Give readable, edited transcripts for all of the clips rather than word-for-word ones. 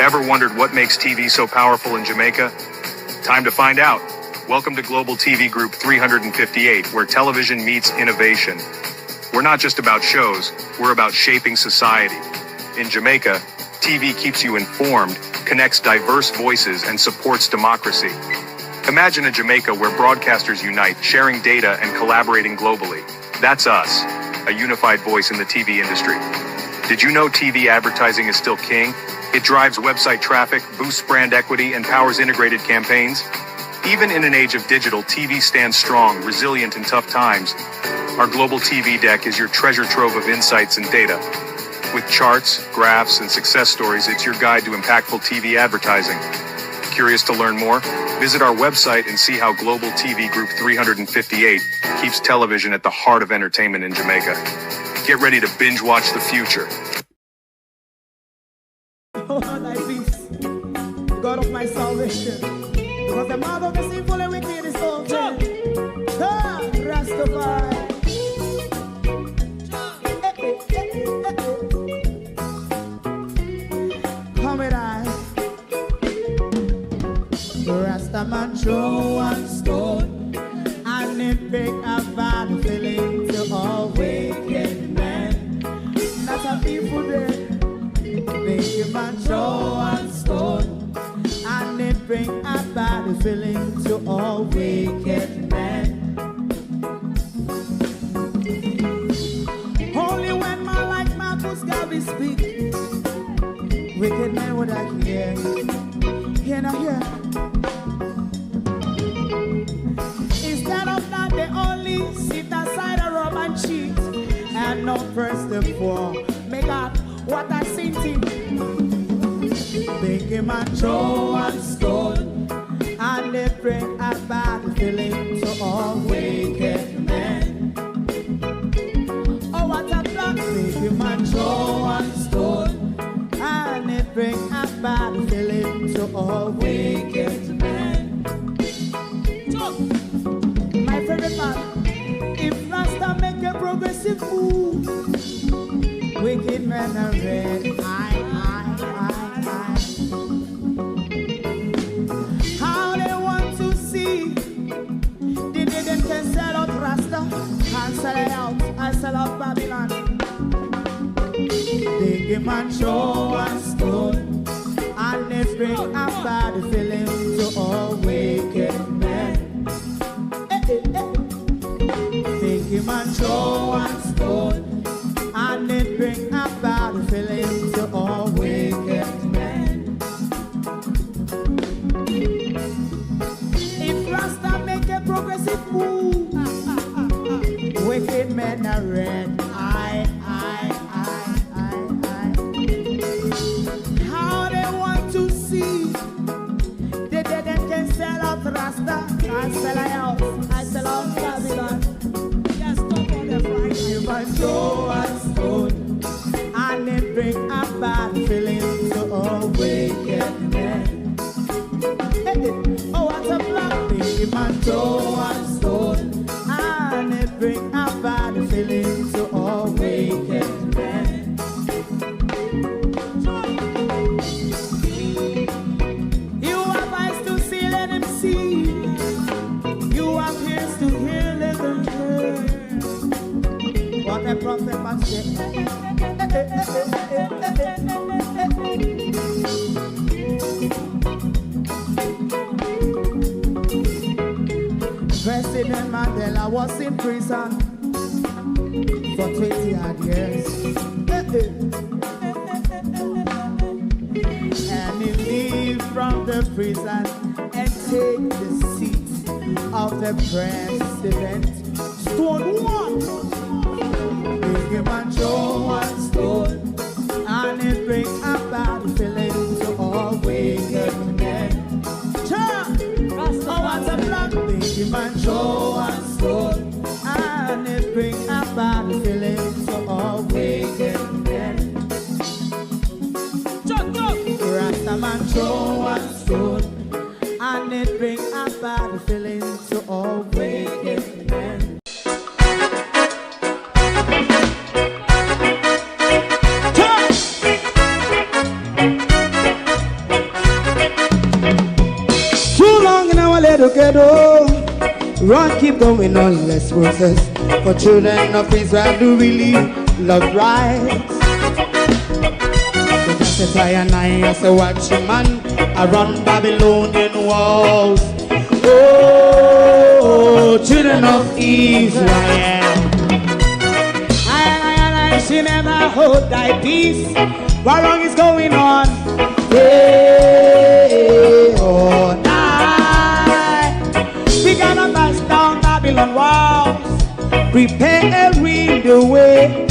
Ever wondered what makes TV so powerful in Jamaica? Time to find out. Welcome to Global TV Group 358, where television meets innovation. We're not just about shows, we're about shaping society. In Jamaica, TV keeps you informed, connects diverse voices, and supports democracy. Imagine a Jamaica where broadcasters unite, sharing data and collaborating globally. That's us, a unified voice in the TV industry. Did you know TV advertising is still king? It drives website traffic, boosts brand equity, and powers integrated campaigns. Even in an age of digital, TV stands strong, resilient in tough times. Our global TV deck is your treasure trove of insights and data. With charts, graphs, and success stories, it's your guide to impactful TV advertising. Curious to learn more? Visit our website and see how Global TV Group 358 keeps television at the heart of entertainment in Jamaica. Get ready to binge watch the future. Oh, thy peace, God of my salvation, because the mouth of the sinful and wicked is open. Rastafari. Come with I. Rastaman throw one stone, and it break a bad feeling to all wicked men. That's a people there. Make a man throw one stone, and it bring a bad feeling to all wicked men. Only when man like Marcus Garvey speak, wicked men would I hear. Hear not hear. Instead of that, they only sit aside a rub and cheat, and not press the poor. Make up what I seen to. Make him a throw one stone, and they bring a bad feeling to all wicked men. Oh, what a plan! Make him a throw one stone, and they bring a bad feeling to all wicked men. My favorite part, if Rasta make a progressive move, wicked men are red. How they want to see the they can sell out Rasta and sell it out and sell out Babylon. They give man show and stone, and they bring a bad feeling to all wicked men. They give man show and stone, and it bring a bad feeling to all wicked men. If Rasta make a progressive move, wicked men are red. How they want to see the dead can sell out Rasta and sell out, I sell out Babylon. Yes, stop on the Friday. You might throw and stone, and it bring a bad feeling to all wicked men. Oh, what a black thing, you might throw and stone, and it bring a bad feeling to all wicked men. You have eyes to see, let him see. You have ears to hear, let them hear. What a prophet must say. President Mandela was in prison for 20 odd years. And he leave from the prison and take the seat of the president. Stone one. Big him and show one stone, and it bring a bad feeling to all wicked men. Oh, what's a black? Big him and show one stone, and it bring a bad feeling to all wicked men. Rastaman show one stone, and it bring a bad feeling to all wicked men. together. Run, keep going on, let's process. For children of Israel do really love rights. So just as I and I as a watching man around Babylonian walls. Oh, children of Israel, I she never hold thy peace. What wrong is going on? Day or night, we gonna bust down Babylon walls. Prepare every the way.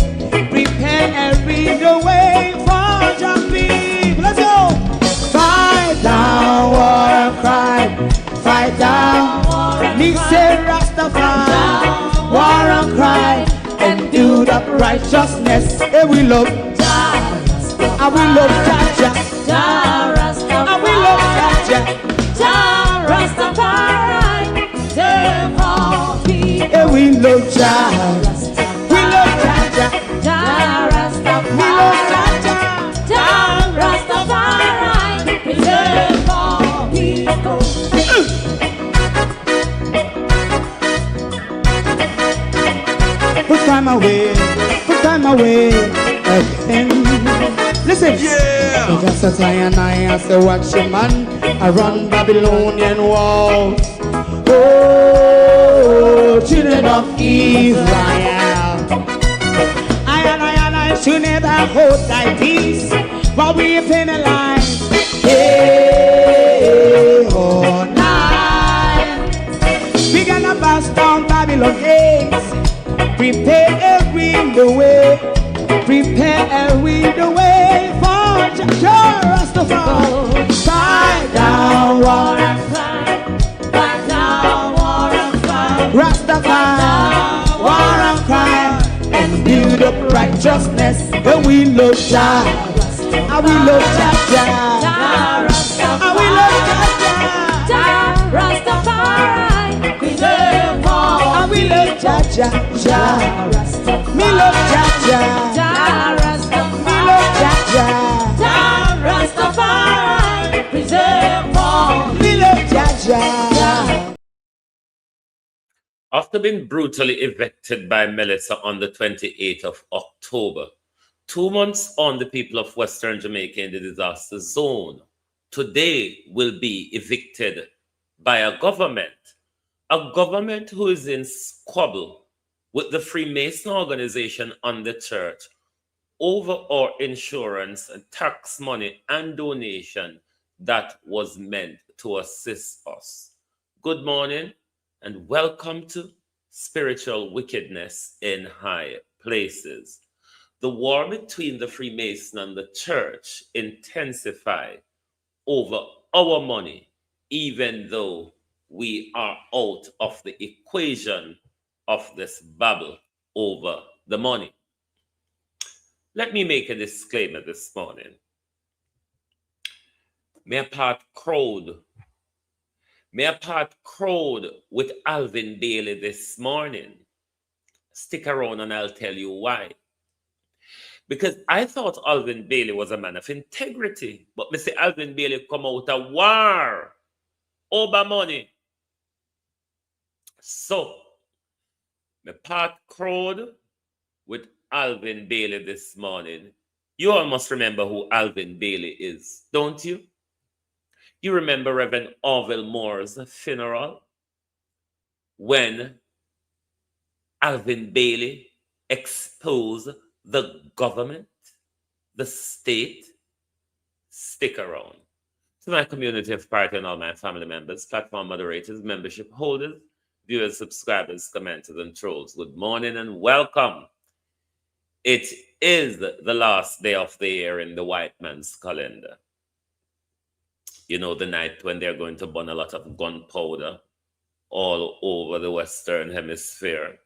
Prepare every the way for jumping. Let's go. Fight down, war and cry. Fight down, me say Rastafari. War and cry and do that righteousness. And we love Jah, and we love Jah, and we love Jah, Rastafari. And we love Jah, we love Jah, we love Jah, Rastafari. Preserve all people. Put time away again. Listen, yeah. Just as I and I as a watching man around Babylonian walls. Oh, children of Israel, I and I should never hold thy peace while we penalize. Day or night, we gonna bust down Babylon gates. Prepare every the way. Prepare every the way for Jah Rastafari. Fight down, war and cry. Fight down, war and cry. Rastafari, war and cry. And build up righteousness. And we love Jah. And we love Jah. And we love Jah. Rastafari. Preserve all. And we love Jah. Me love Jah. Me love Jah. Rastafari. Preserve all. Me love Jah. After being brutally evicted by Melissa on the 28th of October, 2 months on the people of Western Jamaica in the disaster zone, today will be evicted by a government who is in squabble with the Freemason organization and the church over our insurance and tax money and donation that was meant to assist us. Good morning and welcome to Spiritual Wickedness in High Places. The war between the Freemason and the church intensified over our money, even though we are out of the equation of this battle over the money. Let me make a disclaimer this morning. May a part crowd with Alvin Bailey this morning. Stick around and I'll tell you why. Because I thought Alvin Bailey was a man of integrity, but Mr. Alvin Bailey come out a war over money. So, me part crowd with Alvin Bailey this morning. You all must remember who Alvin Bailey is, don't you? You remember Reverend Orville Moore's funeral when Alvin Bailey exposed the government, the state. Stick around. To my community of party and all my family members, platform moderators, membership holders, viewers, subscribers, commenters, and trolls, good morning and welcome. It is the last day of the year in the white man's calendar. You know, the night when they're going to burn a lot of gunpowder all over the Western Hemisphere.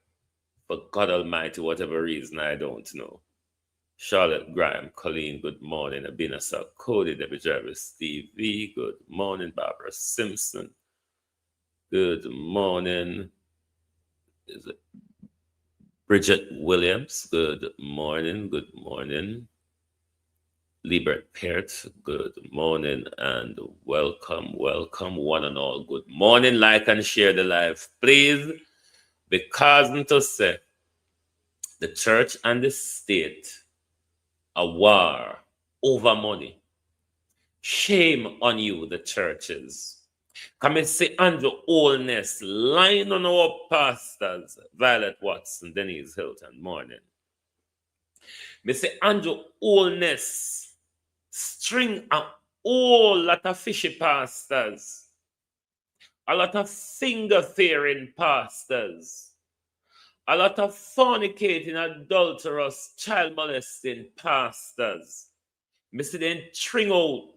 For God Almighty, whatever reason, I don't know. Charlotte Graham, Colleen, good morning. Abina Cody, Debbie Jarvis, Steve V, good morning. Barbara Simpson, good morning. Is it Bridget Williams, good morning, good morning. Liebert Peart, good morning and welcome, one and all. Good morning, like and share the live, please, because to say the church and the state a war over money. Shame on you, the churches. Come and say Andrew Oldness, lying on our pastors, Violet Watson, Denise Hilton, morning. Me say Andrew Oldness, string a whole lot of fishy pastors, a lot of finger-fearing pastors, a lot of fornicating, adulterous, child molesting pastors. Me say them string out.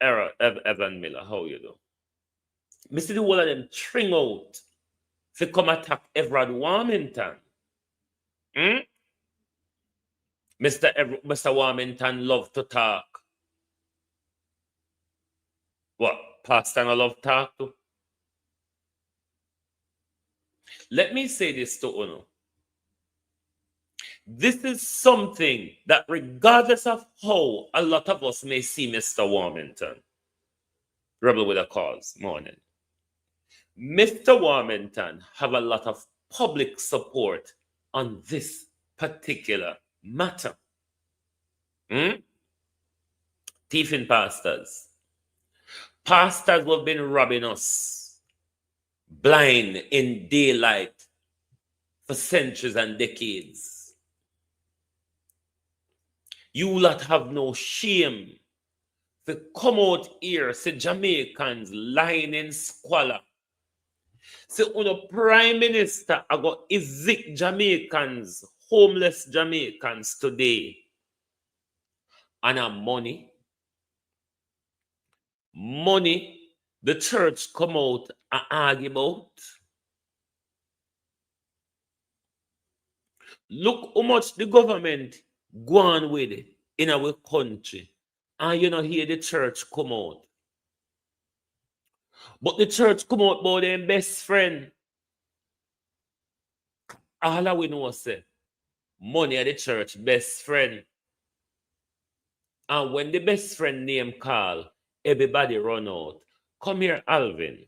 Evan Miller, how you do? Me see the whole of them string out to come attack Everard Warmington. Mr. Warmington love to talk. What? Pastor I love talk to? Let me say this to Uno. This is something that regardless of how a lot of us may see Mr. Warmington, Rebel with a Cause, morning. Mr. Warmington have a lot of public support on this particular matter. Thieving pastors. Pastors who have been robbing us blind in daylight for centuries and decades. You lot have no shame to come out here, say Jamaicans lying in squalor. Say, Prime Minister, I got evict Jamaicans, homeless Jamaicans today. And money, the church come out and argue about. Look how much the government go on with it in our country. And you know, hear the church come out. But the church come out about their best friend. All we know say, money are the church best friend. And when the best friend name call, everybody run out. Come here, Alvin.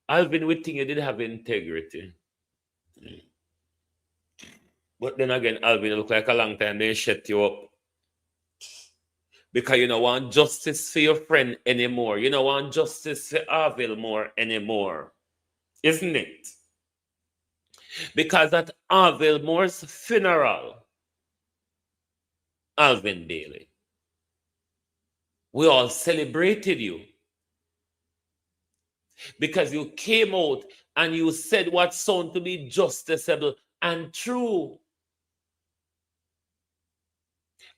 Alvin, we think you did have integrity. But then again, Alvin, you look like a long time they shut you up. Because you don't want justice for your friend anymore. You don't want justice for Arville more anymore. Isn't it? Because at Arville Moore's funeral, Alvin Bailey, we all celebrated you. Because you came out and you said what sounded to be justiciable and true.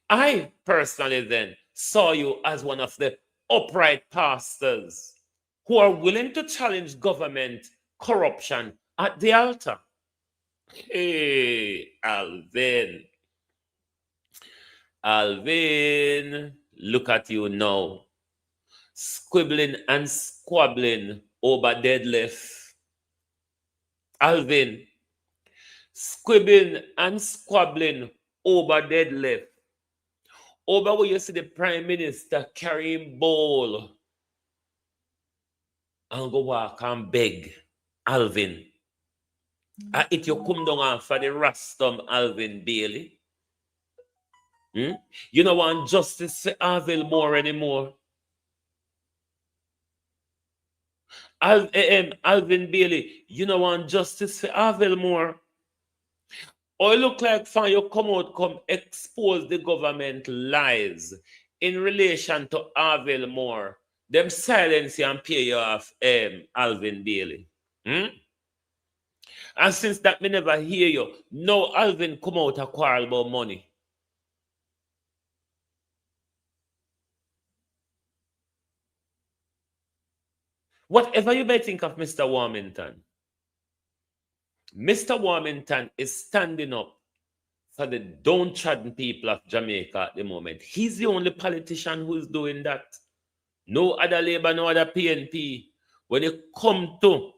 I personally then saw you as one of the upright pastors who are willing to challenge government corruption at the altar. Hey, Alvin. Alvin, look at you now. Squibbling and squabbling over deadlift. Alvin, squibbling and squabbling over deadlift. Over where you see the Prime Minister carrying bowl and go walk and beg. Alvin. If you come down for the Rastum Alvin Bailey. You don't want justice for Arville more anymore. Alvin Bailey, you don't want justice for Arville more. Or it look like fine, you come expose the government lies in relation to Arville Moore. Them silence you and pay you off Alvin Bailey. And since that me never hear you, no Alvin come out a quarrel about money. Whatever you may think of Mr. Warmington, Mr. Warmington is standing up for the downtrodden people of Jamaica at the moment. He's the only politician who is doing that. No other Labour, no other PNP. When it comes to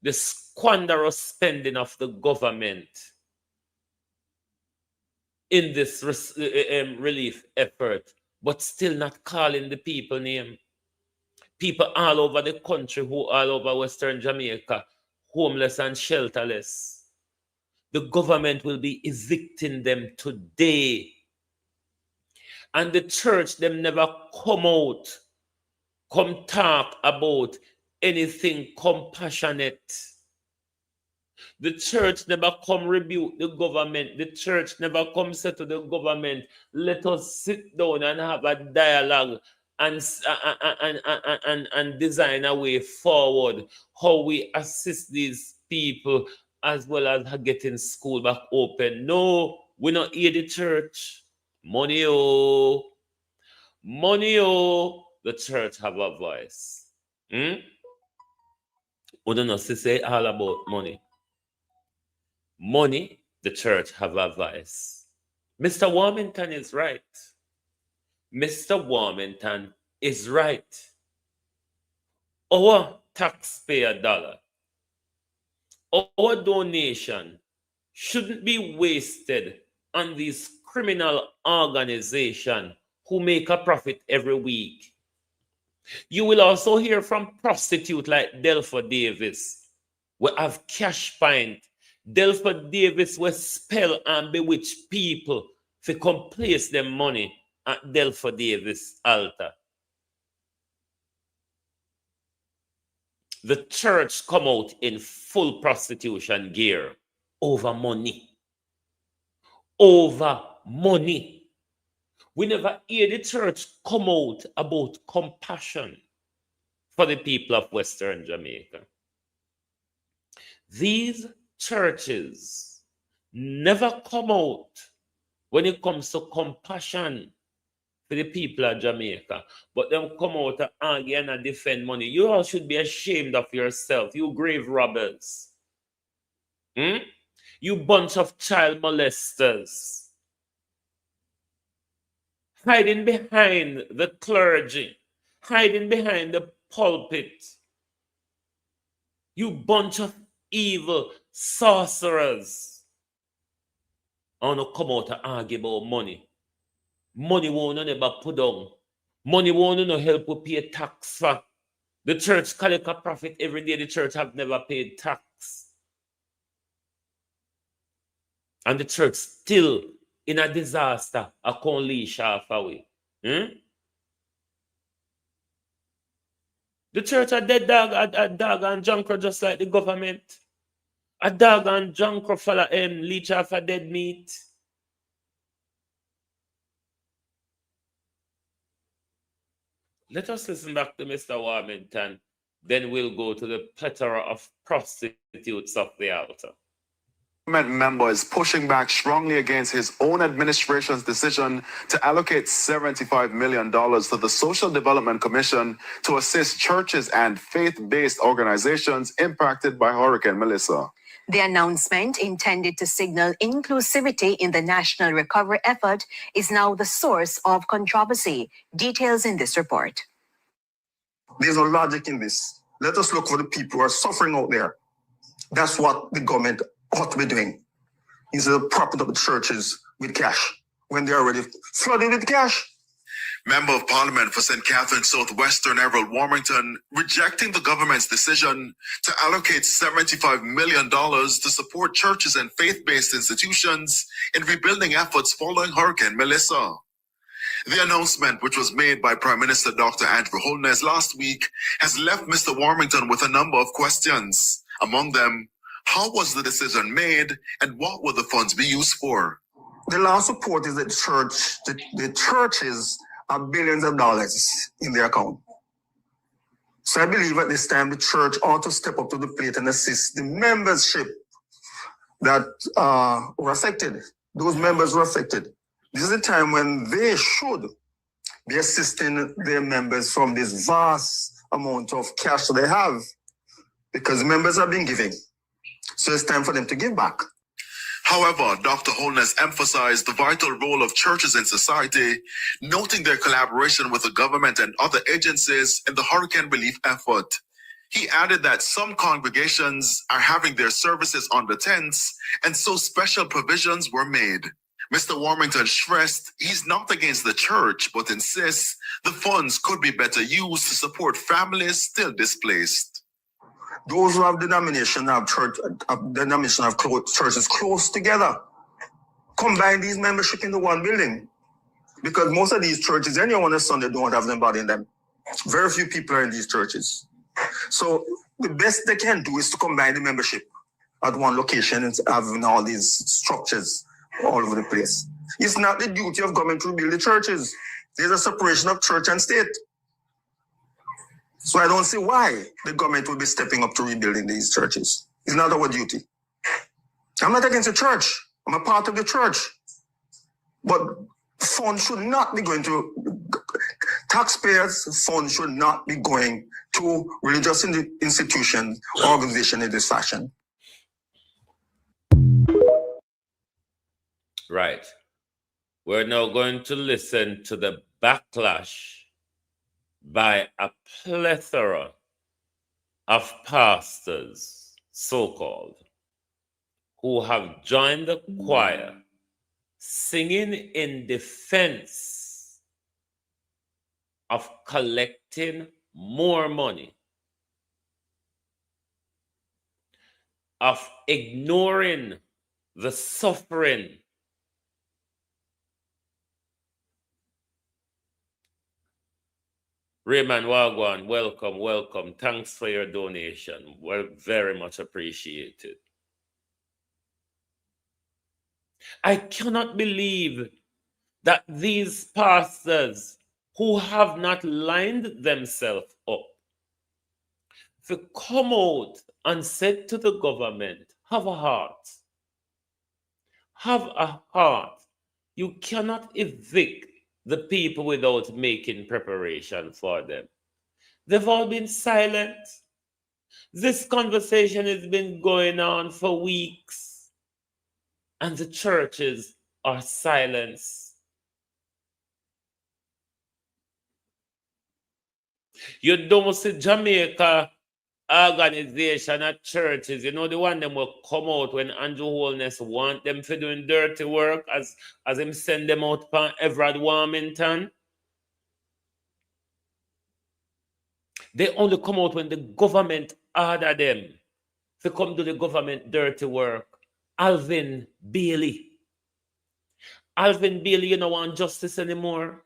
the squanderous spending of the government, in this relief effort, but still not calling the people name. People all over the country, who all over Western Jamaica, homeless and shelterless. The government will be evicting them today. And the church, them never come out, come talk about anything compassionate. The church never come rebuke the government. The church never come say to the government, let us sit down and have a dialogue and design a way forward, how we assist these people as well as getting school back open. No, we not hear the church. Money, oh. Money, oh. The church have a voice. We don't know to say all about money. Money, the church have a voice. Mr. Warmington is right. Mr. Warmington is right. Our taxpayer dollar, our donation shouldn't be wasted on these criminal organizations who make a profit every week. You will also hear from prostitutes like Delpha Davis, who have cash point. Delpha Davis will spell and bewitch people to come place them money at Delpha Davis altar. The church come out in full prostitution gear over money. Over money. We never hear the church come out about compassion for the people of Western Jamaica. These churches never come out when it comes to compassion for the people of Jamaica, but them come out to argue and defend money. You all should be ashamed of yourself, you grave robbers. You bunch of child molesters. Hiding behind the clergy, hiding behind the pulpit. You bunch of evil sorcerers. I want to come out to argue about money. Money won't never put down. Money won't no help you pay tax for. The church collect a profit every day. The church have never paid tax. And the church still in a disaster, a can't leash half away. The church a dead dog, a dog and junker just like the government. A dog and junker follow leech off a dead meat. Let us listen back to Mr. Warmington. Then we'll go to the plethora of prostitutes of the altar. Member is pushing back strongly against his own administration's decision to allocate $75 million to the Social Development Commission to assist churches and faith-based organizations impacted by Hurricane Melissa. The announcement, intended to signal inclusivity in the national recovery effort, is now the source of controversy. Details in this report. There's no logic in this. Let us look for the people who are suffering out there. That's what the government ought to be doing, instead of propping up the churches with cash when they're already flooded with cash. Member of Parliament for St. Catherine Southwestern Everett Warmington rejecting the government's decision to allocate $75 million to support churches and faith-based institutions in rebuilding efforts following Hurricane Melissa. The announcement, which was made by Prime Minister Dr. Andrew Holness last week, has left Mr. Warmington with a number of questions. Among them, how was the decision made and what will the funds be used for? The law support is that the churches have billions of dollars in their account. So I believe at this time the church ought to step up to the plate and assist the membership that were affected. Those members were affected. This is a time when they should be assisting their members from this vast amount of cash that they have, because the members have been giving. So it's time for them to give back. However, Dr. Holness emphasized the vital role of churches in society, noting their collaboration with the government and other agencies in the hurricane relief effort. He added that some congregations are having their services under tents, and so special provisions were made. Mr. Warmington stressed he's not against the church, but insists the funds could be better used to support families still displaced. Those who have denomination have churches close together. Combine these membership into one building. Because most of these churches, anyone on a Sunday don't have anybody in them. Very few people are in these churches. So the best they can do is to combine the membership at one location and having all these structures all over the place. It's not the duty of government to rebuild the churches. There's a separation of church and state. So I don't see why the government will be stepping up to rebuilding these churches. It's not our duty. I'm not against the church. I'm a part of the church. But funds should not be going to, taxpayers' funds should not be going to religious institutions, organizations in this fashion. Right. We're now going to listen to the backlash by a plethora of pastors, so-called, who have joined the choir singing in defense of collecting more money, of ignoring the suffering Raymond Wagwan, welcome, welcome. Thanks for your donation. Well, very much appreciated. I cannot believe that these pastors who have not lined themselves up to come out and said to the government, have a heart. Have a heart. You cannot evict the people without making preparation for them. They've all been silent. This conversation has been going on for weeks, and the churches are silent. You don't see Jamaica organization at churches, you know, the one them will come out when Andrew Holness want them for doing dirty work as him send them out for Everard Warmington. They only come out when the government order them to come do the government dirty work. Alvin Bailey. Alvin Bailey, you don't want justice anymore.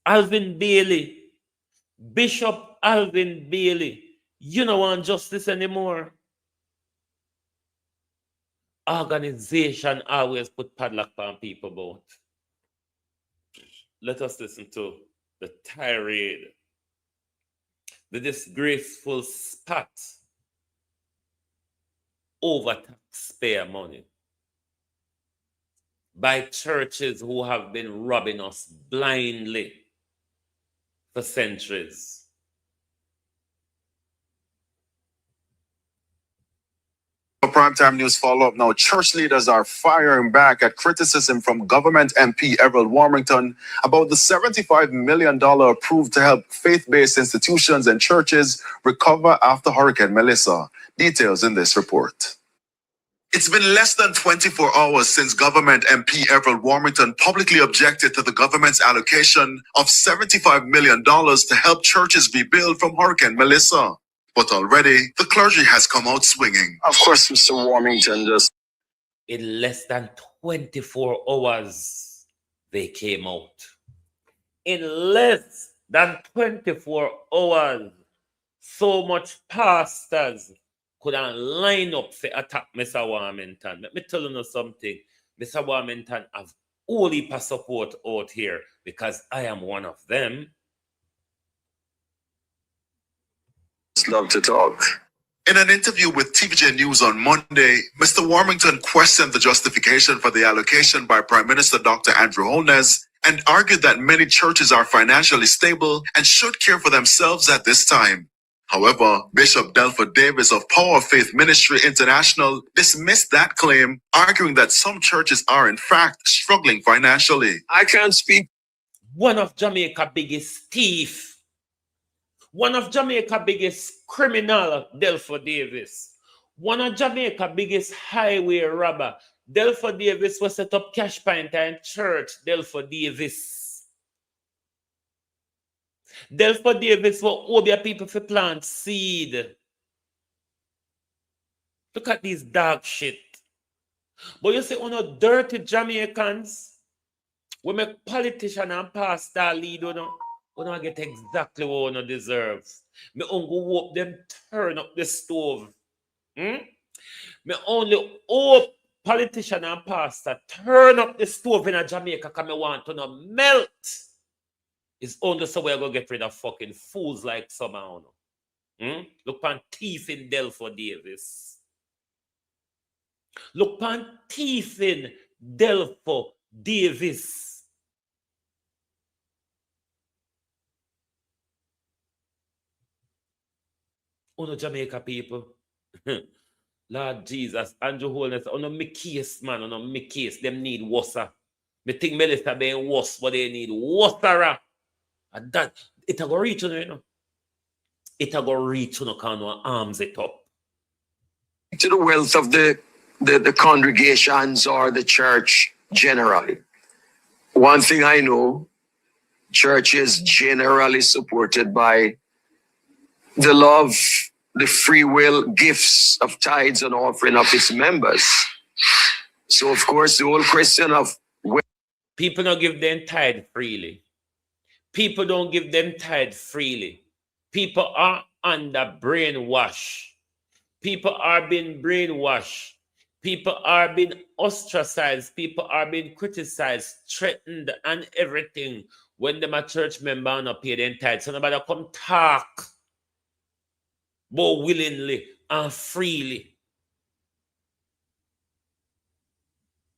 Alvin Bailey. Bishop Alvin Bailey, you don't want justice anymore. Organization always put padlock on people about. Let us listen to the tirade, the disgraceful spat over taxpayer money by churches who have been robbing us blindly for centuries. Primetime News follow-up now. Church leaders are firing back at criticism from government MP Everett Warmington about the $75 million approved to help faith-based institutions and churches recover after Hurricane Melissa. Details in this report. It's been less than 24 hours since government MP Everett Warmington publicly objected to the government's allocation of $75 million to help churches rebuild from Hurricane Melissa. But already, the clergy has come out swinging. Of course, Mr. Warmington just... In less than 24 hours, they came out. In less than 24 hours, so much pastors couldn't line up to attack Mr. Warmington. Let me tell you something. Mr. Warmington have all heap of support out here because I am one of them. Love to talk. In an interview with TVJ News on Monday, Mr. Warmington questioned the justification for the allocation by Prime Minister Dr. Andrew Holness and argued that many churches are financially stable and should care for themselves at this time. However, Bishop Delford Davis of Power of Faith Ministry International dismissed that claim, arguing that some churches are in fact struggling financially. I can't speak. One of Jamaica's biggest thief, one of Jamaica's biggest criminal, Delford Davis, one of Jamaica's biggest highway robber, Delford Davis was set up Cash Pint and Church, Delford Davis. Delford Davis will Obia people for plant seed. Look at these dog shit. But you see, dirty Jamaicans, we make politician and pastor lead, we don't get exactly what we deserves. Me only hope them turn up the stove. Me only hope politician and pastor turn up the stove in a Jamaica because me want to not melt. It's only so we're going to get rid of fucking fools like somehow. Look on thief in Delford Davis. Look on thief in Delford Davis. Jamaica people. Lord Jesus, Andrew Holness, me case, man, me case. Them need water. Me think Melissa being worse, but they need water. And that, it a go reach, you know. It a go reach, you know, can arms it up. To the wealth of the congregations or the church generally. One thing I know, church is generally supported by the love, the free will gifts of tithes and offering of its members. So, of course, the whole question of... People don't give them tithe freely. People don't give them tithe freely. People are under brainwash. People are being brainwashed. People are being ostracized. People are being criticized, threatened, and everything when them a church member and not pay them tithe. So nobody come talk, but willingly and freely.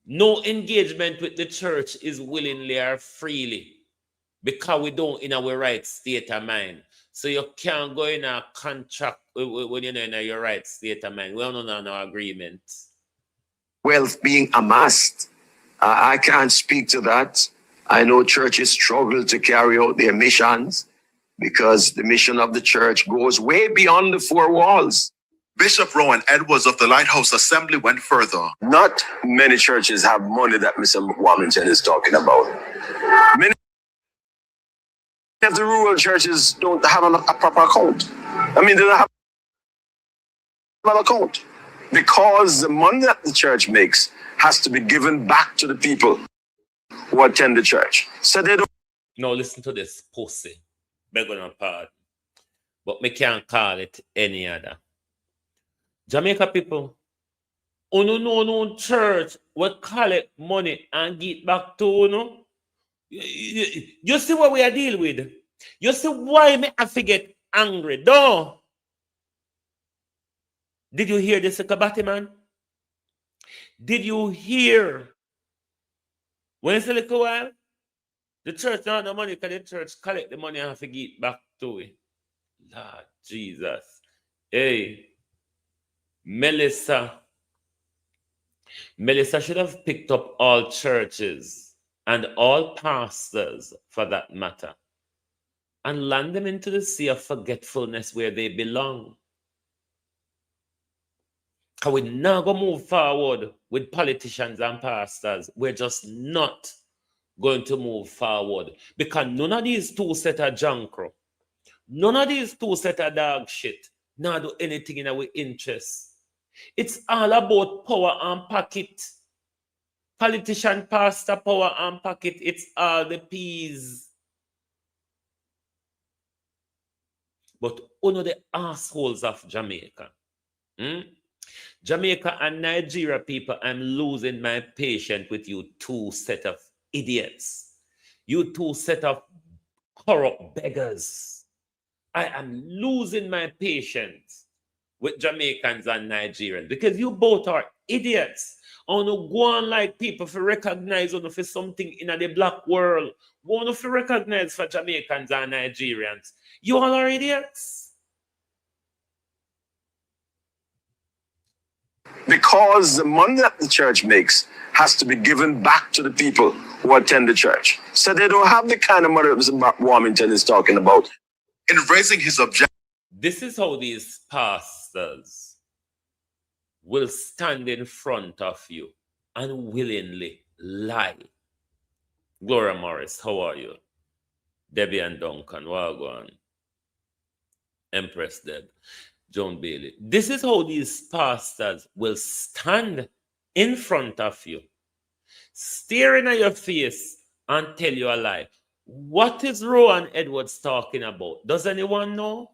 No engagement with the church is willingly or freely because we don't in our right state of mind. So you can't go in a contract when you're in your right state of mind. We don't know no agreement. Wealth being amassed. I can't speak to that. I know churches struggle to carry out their missions because the mission of the church goes way beyond the four walls. Bishop Rowan Edwards of the Lighthouse Assembly went further. Not many churches have money that Mr. Warmington is talking about. Many of the rural churches don't have a proper account. I mean, they don't have an account because the money that the church makes has to be given back to the people who attend the church. So they don't. No, listen to this pussy. Beg on pardon. But me can't call it any other. Jamaica people, no church will collect money and get back to you see what we are dealing with? You see why me have to get angry? No. Did you hear this, Kabati man? Did you hear? When it's a little while, the church don't have no money because the church collect the money and have to get back to it. Lord Jesus. Hey. Melissa should have picked up all churches and all pastors for that matter and land them into the sea of forgetfulness where they belong. Because we're not going to move forward with politicians and pastors. We're just not going to move forward because none of these two set of junk. None of these two set of dog shit. Not do anything in our interest. It's all about power and pocket. Politician, pastor, power and pocket. It's all the peas. But one of the assholes of Jamaica. Jamaica and Nigeria people, I'm losing my patience with you two set of idiots. You two set of corrupt beggars. I am losing my patience with Jamaicans and Nigerians because you both are idiots. I want to go on like people for recognize on for something in the black world. Want to recognize for Jamaicans and Nigerians. You all are idiots. Because the money that the church makes has to be given back to the people who attend the church. So they don't have the kind of money that Mr. Warmington is talking about. In raising his objection, this is how these pastors will stand in front of you unwillingly lie. Gloria Morris, how are you? Debbie and Duncan, Wagwan. Empress Deb, Joan Bailey. This is how these pastors will stand in front of you, staring at your face and tell you a lie. What is Rowan Edwards talking about? Does anyone know?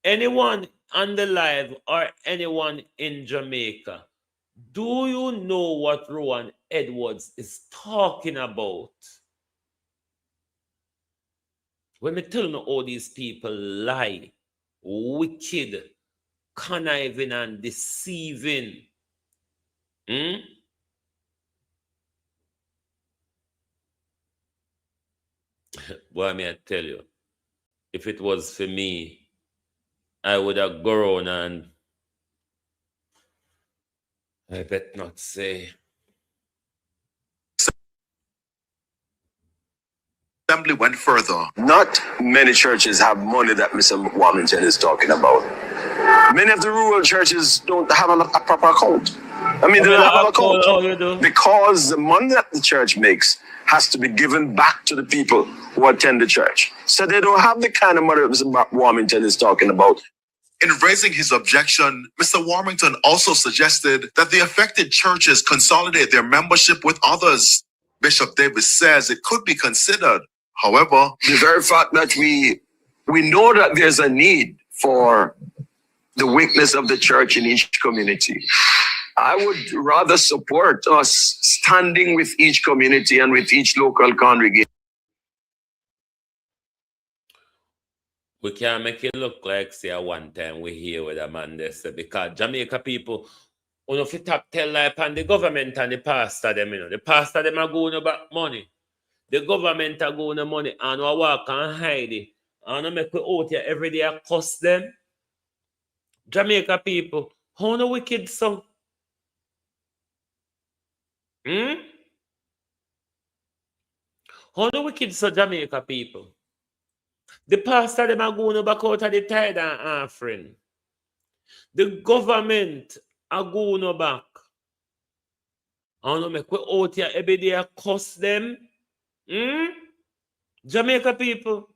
Anyone on the live or anyone in Jamaica, do you know what Rowan Edwards is talking about? When me tell you all these people lie, wicked, conniving and deceiving. Boy, may I tell you, if it was for me, I would have grown and I bet not say. Assembly went further. Not many churches have money that Mr. Warmington is talking about. Many of the rural churches don't have a proper account. I mean, they don't have an account because the money that the church makes has to be given back to the people who attend the church. So they don't have the kind of money that Mr. Warmington is talking about. In raising his objection, Mr. Warmington also suggested that the affected churches consolidate their membership with others. Bishop Davis says it could be considered. However, The very fact that we know that there's a need for the weakness of the church in each community, I would rather support us standing with each community and with each local congregation. We can't make it look like, say, one time we hear with a man they say, because Jamaica people, if you tell lie upon the government and the pastor them, the pastor them are going back money. The government are going money and we walk and hide it. And we make it out here every day and cost them. Jamaica people, how no wicked so? How no wicked so, Jamaica people? The pastor them are going back out of the tithe and offering. The government are going back. And we make it out here every day and cost them. Jamaica people,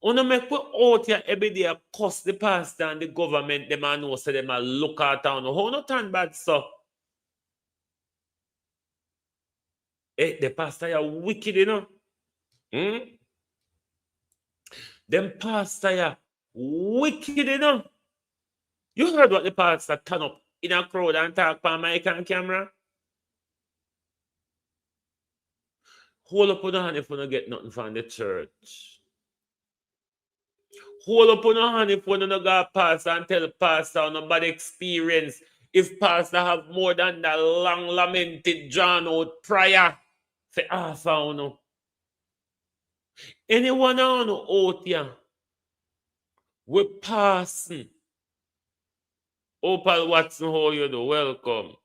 when make we out here every day and cost the pastor and the government, them and know so them a look at town. How no turn bad so? The pastor are wicked, you know. Them pastor are wicked, you know. You heard what the pastor turn up in a crowd and talk on mic and camera? Hold up on the hand if you don't get nothing from the church. Hold up on the hand if you don't go pastor and tell pastor nobody experience. If pastor have more than that long lamented drawn out prayer for half hour. Anyone on out here we passing. Opal Watson, how you do? Welcome.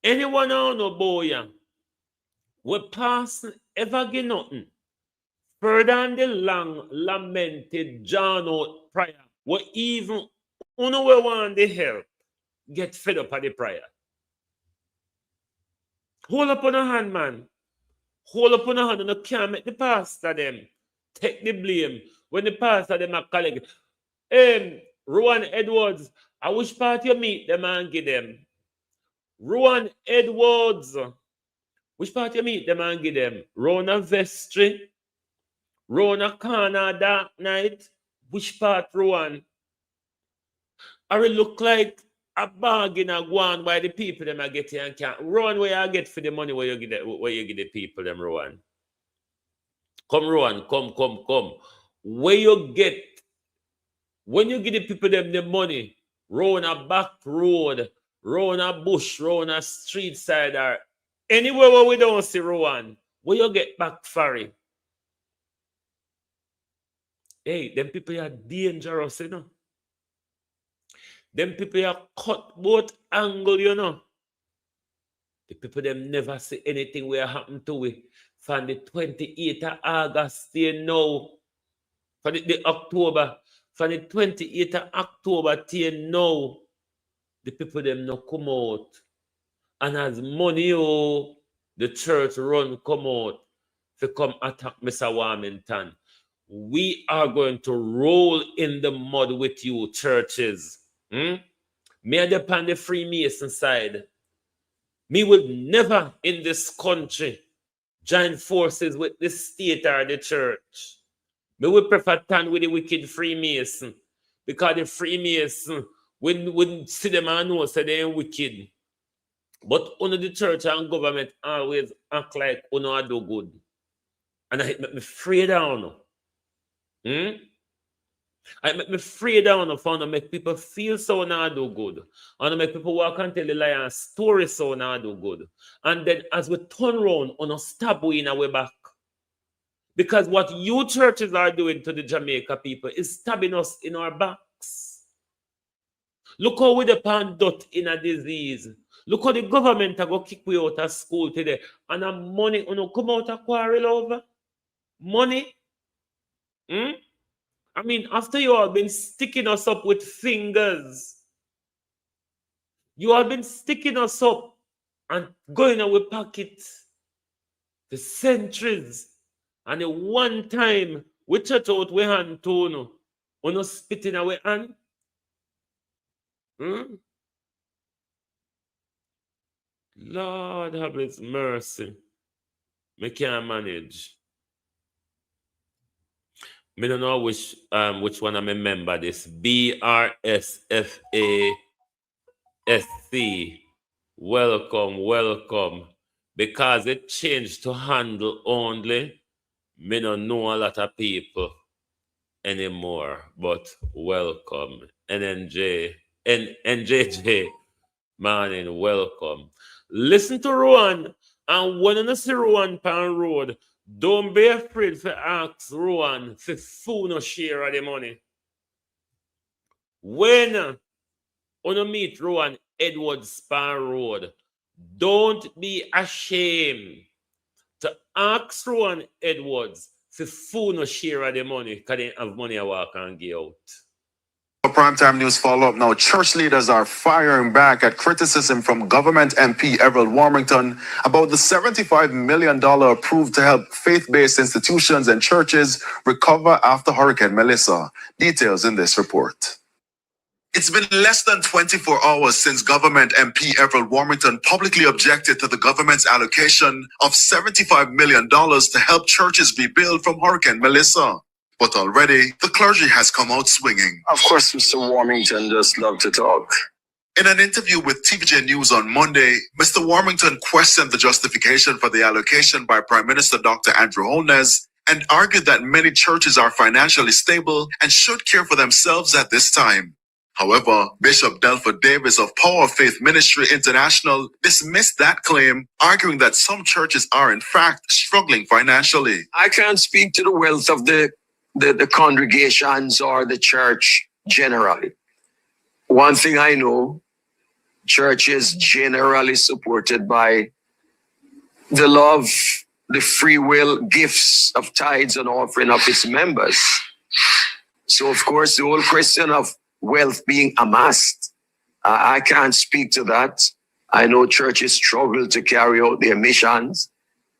Anyone on boy we passing ever get nothing further than the long lamented drawn out prayer. We even we want the help get fed up at the prayer. Hold up on a hand, man. Hold up on a hand and you can't make the pastor them take the blame when the pastor them are collect. Rowan Edwards, I wish part you meet them and give them. Rowan Edwards, which part you meet them and give them? Rona Vestry, Rona Corner Dark Night, which part Rowan? I will look like a bargain a go on by the people them are getting and can't. Rowan, where you get for the money where you give the people them, Rowan? Come, Rowan, come. Where you get, when you give the people them the money, round a back road, round a bush, round a street side, or anywhere where we don't see Rowan, where you get back for it? Hey, them people are dangerous, you know. Them people are cut both angle, you know. The people them never see anything where happen to it. From the 28th of August, you know. For the October. From the 28th of October till now. the people them no come out. And as money the church run come out to come attack Mr. Warmington. We are going to roll in the mud with you, churches. Me and upon the Freemason side. Me will never in this country join forces with the state or the church. Me would prefer stand with the wicked Freemason. Because the Freemason wouldn't see them and know say they ain't wicked. But under the church and government always act like uno do good. And it make me afraid down. I make me afraid down to make people feel so now do good. And make people walk and tell the lie and story so now do good. And then as we turn around, uno stab we in our way back. Because what you churches are doing to the Jamaica people is stabbing us in our backs. Look how we depend dot in a disease. Look how the government are going to kick we out of school today. And the money come out of quarrel over. Money. I mean, after you all been sticking us up with fingers. You all been sticking us up and going away pocket the centuries. And the one time we touch out we hand to no spitting away hand. Lord have his mercy. Me can't manage. Me don't know which one I remember this. BRSFASC. Welcome. Because it changed to handle only. Me don't know a lot of people anymore. But welcome. NJJ. Morning, welcome. Listen to Rowan, and when you see Rowan pan road, don't be afraid to ask Rowan for food or share of the money. When you meet Rowan Edwards pan road, don't be ashamed to ask Rowan Edwards for food or share of the money because they have money I walk and get out. Primetime news follow-up now. Church leaders are firing back at criticism from government MP Everett Warmington about the $75 million approved to help faith-based institutions and churches recover after Hurricane Melissa. Details in this report. It's been less than 24 hours since government MP Everett Warmington publicly objected to the government's allocation of $75 million to help churches rebuild from Hurricane Melissa. But already, the clergy has come out swinging. Of course, Mr. Warmington just love to talk. In an interview with TVJ News on Monday, Mr. Warmington questioned the justification for the allocation by Prime Minister Dr. Andrew Holness and argued that many churches are financially stable and should care for themselves at this time. However, Bishop Delford Davis of Power of Faith Ministry International dismissed that claim, arguing that some churches are in fact struggling financially. I can't speak to the wealth of the congregations or the church generally. One thing I know, church is generally supported by the love, the free will gifts of tithes and offering of its members. So of course, the whole question of wealth being amassed, I can't speak to that. I know churches struggle to carry out their missions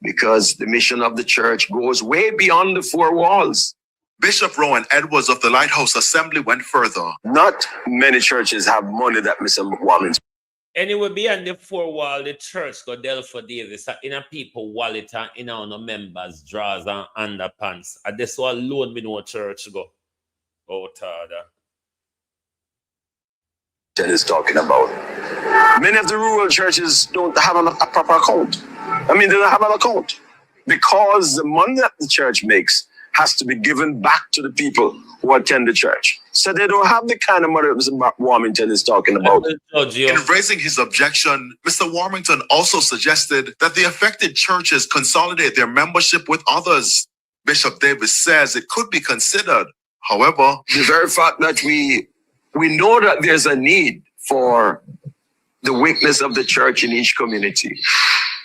because the mission of the church goes way beyond the four walls. Bishop Rowan Edwards of the Lighthouse Assembly went further. Not many churches have money that Mr. Warmington. Anyway, beyond the four wall, the church got Delford Davis in a people wallet and in our members' drawers and underpants. And this one alone me know church go. Oh, Tada. Is talking about. Many of the rural churches don't have a proper account. I mean, they don't have an account because the money that the church makes has to be given back to the people who attend the church. So they don't have the kind of money that Mr. Warmington is talking about. In raising his objection, Mr. Warmington also suggested that the affected churches consolidate their membership with others. Bishop Davis says it could be considered. However, the very fact that we know that there's a need for the weakness of the church in each community.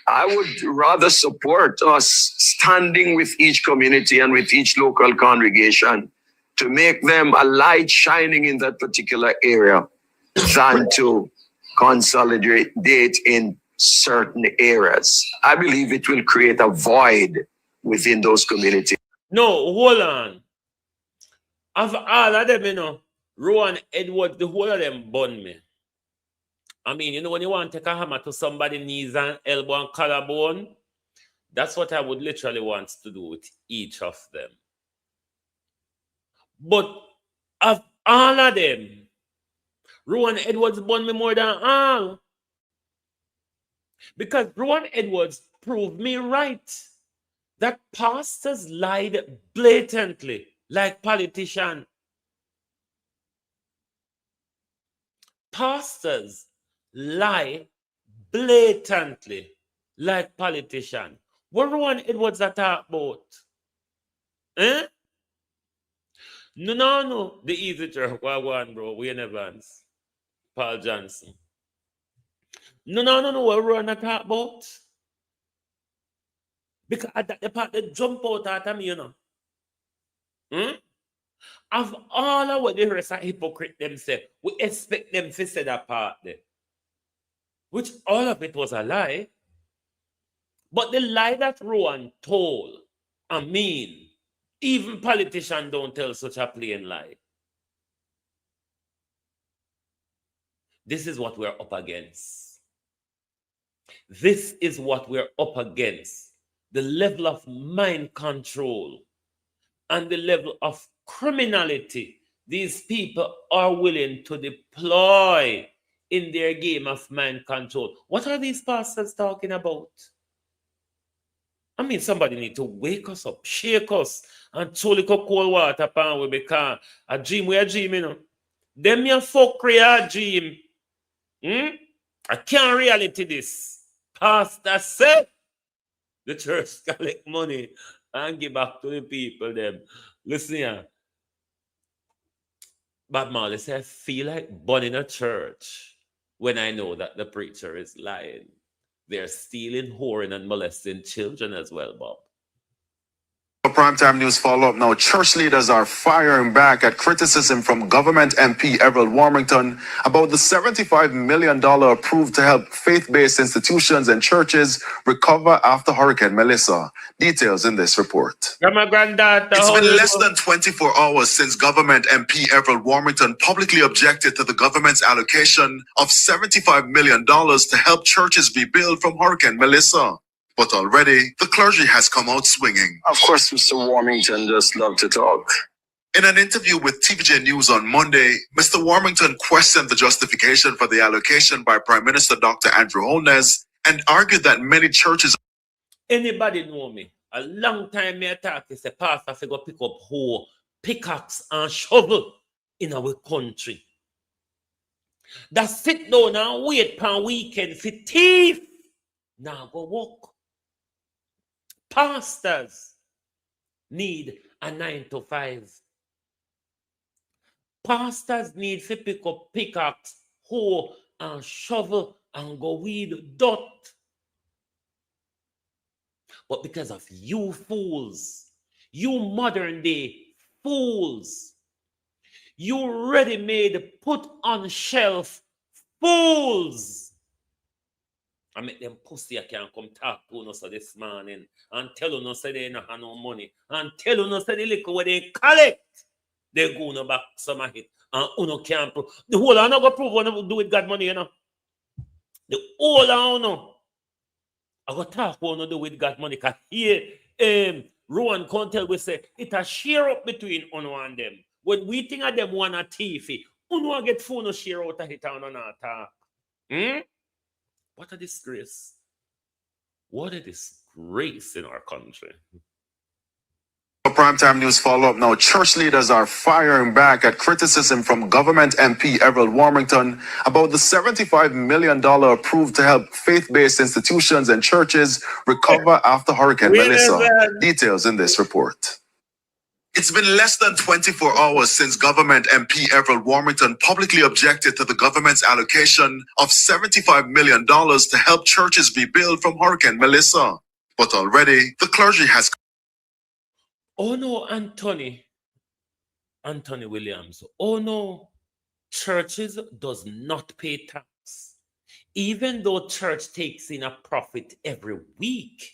I would rather support us standing with each community and with each local congregation to make them a light shining in that particular area than to consolidate in certain areas. I believe it will create a void within those communities. No, hold on. Of all of them, Rowan Edwards, the whole of them bun me. I mean, when you want to take a hammer to somebody's knees and elbow and collarbone, that's what I would literally want to do with each of them. But of all of them, Rowan Edwards bun me more than all. Because Rowan Edwards proved me right that pastors lied blatantly like politicians. Pastors lie blatantly like politicians. What Rowan Edwards are talking about? Eh? No. The easy turn. Go on, bro. We in advance. Paul Johnson. No. What Rowan are talking about? Because that the part that jump out at me, Of all of what the rest of hypocrite them say, we expect them to say that part there. Which all of it was a lie. But the lie that Rowan told, even politicians don't tell such a plain lie. This is what we're up against. This is what we're up against. The level of mind control and the level of criminality these people are willing to deploy in their game of mind control. What are these pastors talking about? I mean, somebody need to wake us up, shake us, and throw a little cold water upon we because a dream we a dream, Them your fuckery a dream. I can't reality this. Pastor said the church collect money and give back to the people them. Listen here. Bob Marley said, I feel like burning a church when I know that the preacher is lying. They're stealing, whoring, and molesting children as well, Bob. Primetime news follow-up now. Church leaders are firing back at criticism from government MP Everett Warmington about the $75 million approved to help faith-based institutions and churches recover after Hurricane Melissa. Details in this report. My granddaughter, it's been less than 24 hours since government MP Everett Warmington publicly objected to the government's allocation of $75 million to help churches rebuild from Hurricane Melissa. But already, the clergy has come out swinging. Of course, Mr. Warmington just love to talk. In an interview with TVJ News on Monday, Mr. Warmington questioned the justification for the allocation by Prime Minister Dr. Andrew Holness and argued that many churches... Anybody know me? A long time me talk is a pastor to go pick up hoe, pickaxe and shovel in our country. That sit down and wait per weekend for thief. Now go work. Pastors need a 9 to 5. Pastors need to pick up pickaxe, hoe, and shovel and go weed dirt. But because of you fools, you modern day fools, you ready-made, put on shelf fools, I make them pussy I can come talk to us this morning and tell us they don't have no money and tell us the liquor where they collect, they go no back some of it and uno can't prove. The whole I not go prove when I do with God money, The whole I know. I go talk what I do with God money because here Rowan can't tell we say it a share up between uno and them. When we think of them one a thief, uno get phone share out of it and uno not talk. What a disgrace. What a disgrace in our country. Primetime news follow-up now. Church leaders are firing back at criticism from government MP Everett Warmington about the $75 million approved to help faith-based institutions and churches recover after Hurricane Melissa. Details in this report. It's been less than 24 hours since government MP Everett Warmington publicly objected to the government's allocation of $75 million to help churches rebuild from Hurricane Melissa. But already, the clergy has... Oh no, Anthony Williams. Oh no, churches does not pay tax. even though church takes in a profit every week,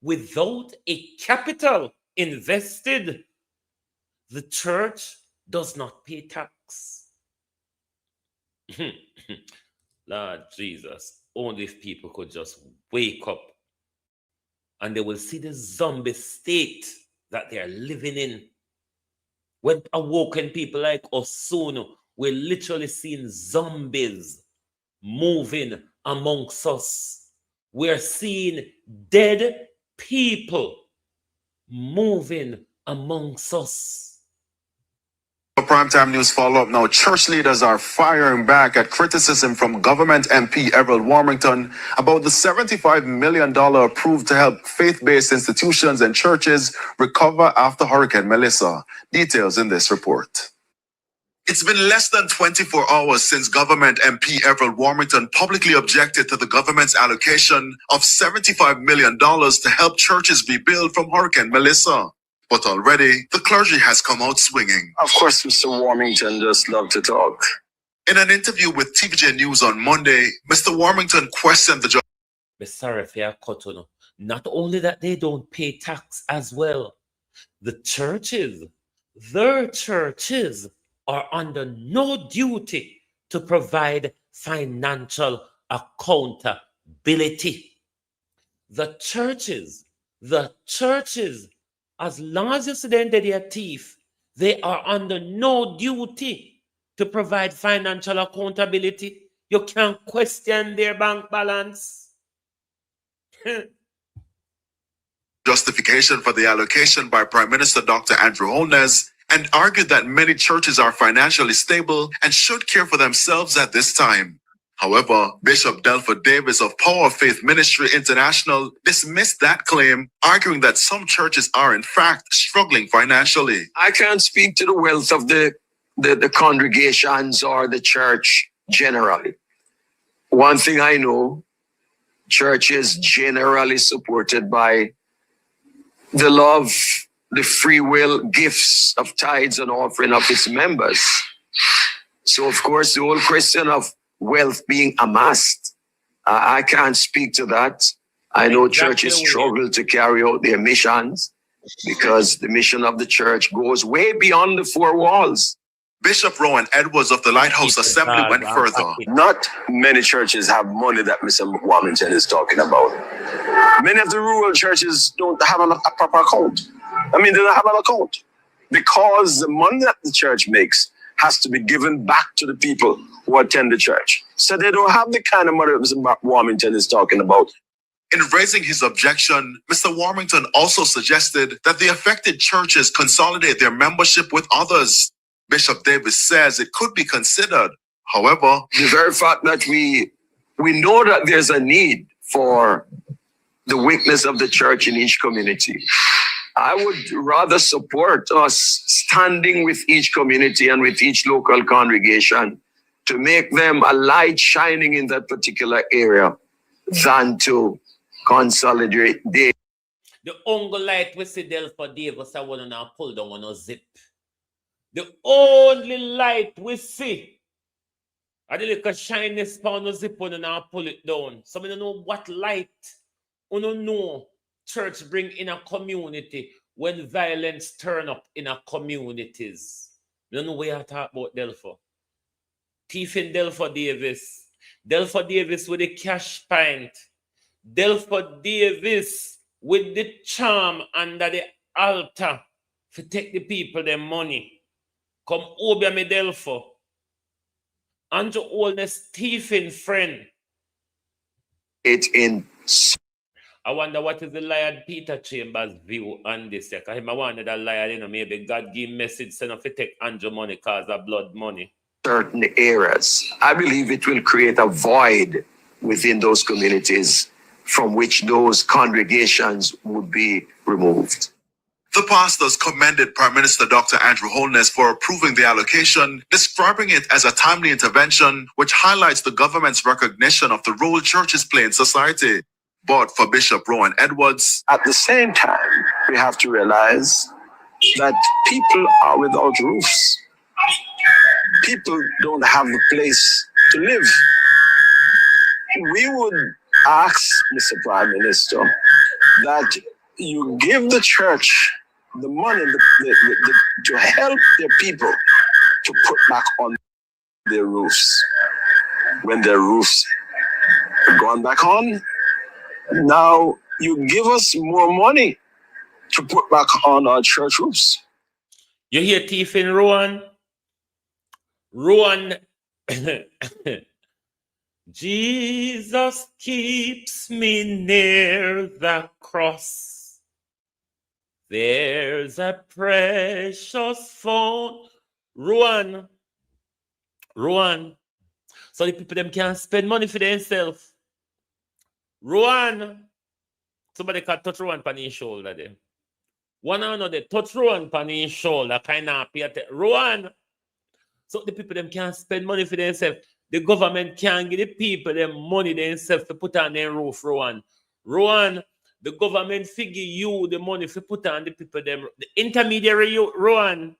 without a capital invested, the church does not pay tax. Lord Jesus, only if people could just wake up and they will see the zombie state that they are living in. When awoken people like us soon, we're literally seeing zombies moving amongst us. We're seeing dead people moving amongst us. For Primetime News follow-up now, church leaders are firing back at criticism from government MP Everett Warmington about the $75 million approved to help faith-based institutions and churches recover after Hurricane Melissa. Details in this report. It's been less than 24 hours since government MP Everett Warmington publicly objected to the government's allocation of $75 million to help churches rebuild from Hurricane Melissa. But already, the clergy has come out swinging. Of course, Mr. Warmington just love to talk. In an interview with TVJ News on Monday, Mr. Warmington questioned the judge. Sorry for your cut on. Not only that they don't pay tax as well, the churches, their churches are under no duty to provide financial accountability. The churches, as long as you see them into their teeth, they are under no duty to provide financial accountability. You can't question their bank balance. Justification for the allocation by Prime Minister Dr. Andrew Holness and argued that many churches are financially stable and should care for themselves at this time. However, Bishop Delford Davis of Power of Faith Ministry International dismissed that claim, arguing that some churches are in fact struggling financially. I can't speak to the wealth of the congregations or the church generally. One thing I know, church is generally supported by the love, the free will gifts of tithes and offering of its members. So of course, the whole question of wealth being amassed, I can't speak to that. I know churches struggle to carry out their missions because the mission of the church goes way beyond the four walls. Bishop Rowan Edwards of the Lighthouse Assembly went further. Not many churches have money that Mr. Warmington is talking about. Many of the rural churches don't have a proper account. They don't have an account because the money that the church makes has to be given back to the people who attend the church. So they don't have the kind of money that Mr. Warmington is talking about. In raising his objection, Mr. Warmington also suggested that the affected churches consolidate their membership with others. Bishop Davis says it could be considered. However, the very fact that we know that there's a need for the weakness of the church in each community, I would rather support us standing with each community and with each local congregation to make them a light shining in that particular area than to consolidate. The only light we see Delford Davis I want to now pull down on a zip. The only light we see, I did like a shiny spawn zip on and I pull it down. So I don't know what light, I don't know church bring in a community when violence turn up in a communities. I don't know where I talk about Delford. Thief in Delford Davis. Delford Davis with the cash pint. Delford Davis with the charm under the altar to take the people their money. Come over me, Delford. Andrew Oldness, thieving friend. I wonder what is the Lion Peter Chambers' view on this. Because I wonder that Lion, maybe God give message send off to take Andrew money because of blood money. Certain areas, I believe it will create a void within those communities from which those congregations would be removed. The pastors commended Prime Minister Dr. Andrew Holness for approving the allocation, describing it as a timely intervention which highlights the government's recognition of the role churches play in society. But for Bishop Rowan Edwards, at the same time, we have to realize that people are without roofs. People don't have a place to live. we would ask Mr. Prime Minister that you give the church the money to help their people to put back on their roofs. When their roofs are gone back on, now you give us more money to put back on our church roofs. You hear thief in Rowan? Rowan. Jesus keeps me near the cross. There's a precious phone. Rowan. So the people them can't spend money for themselves. Rowan. Somebody can touch Rowan on his shoulder there. One or another touch Rowan on his shoulder, kind of pay attention. Rowan. So the people them can't spend money for themselves. The government can't give the people them money themselves to put on their roof, Rowan. Rowan, the government figure you the money to put on the people them. The intermediary, you, Rowan.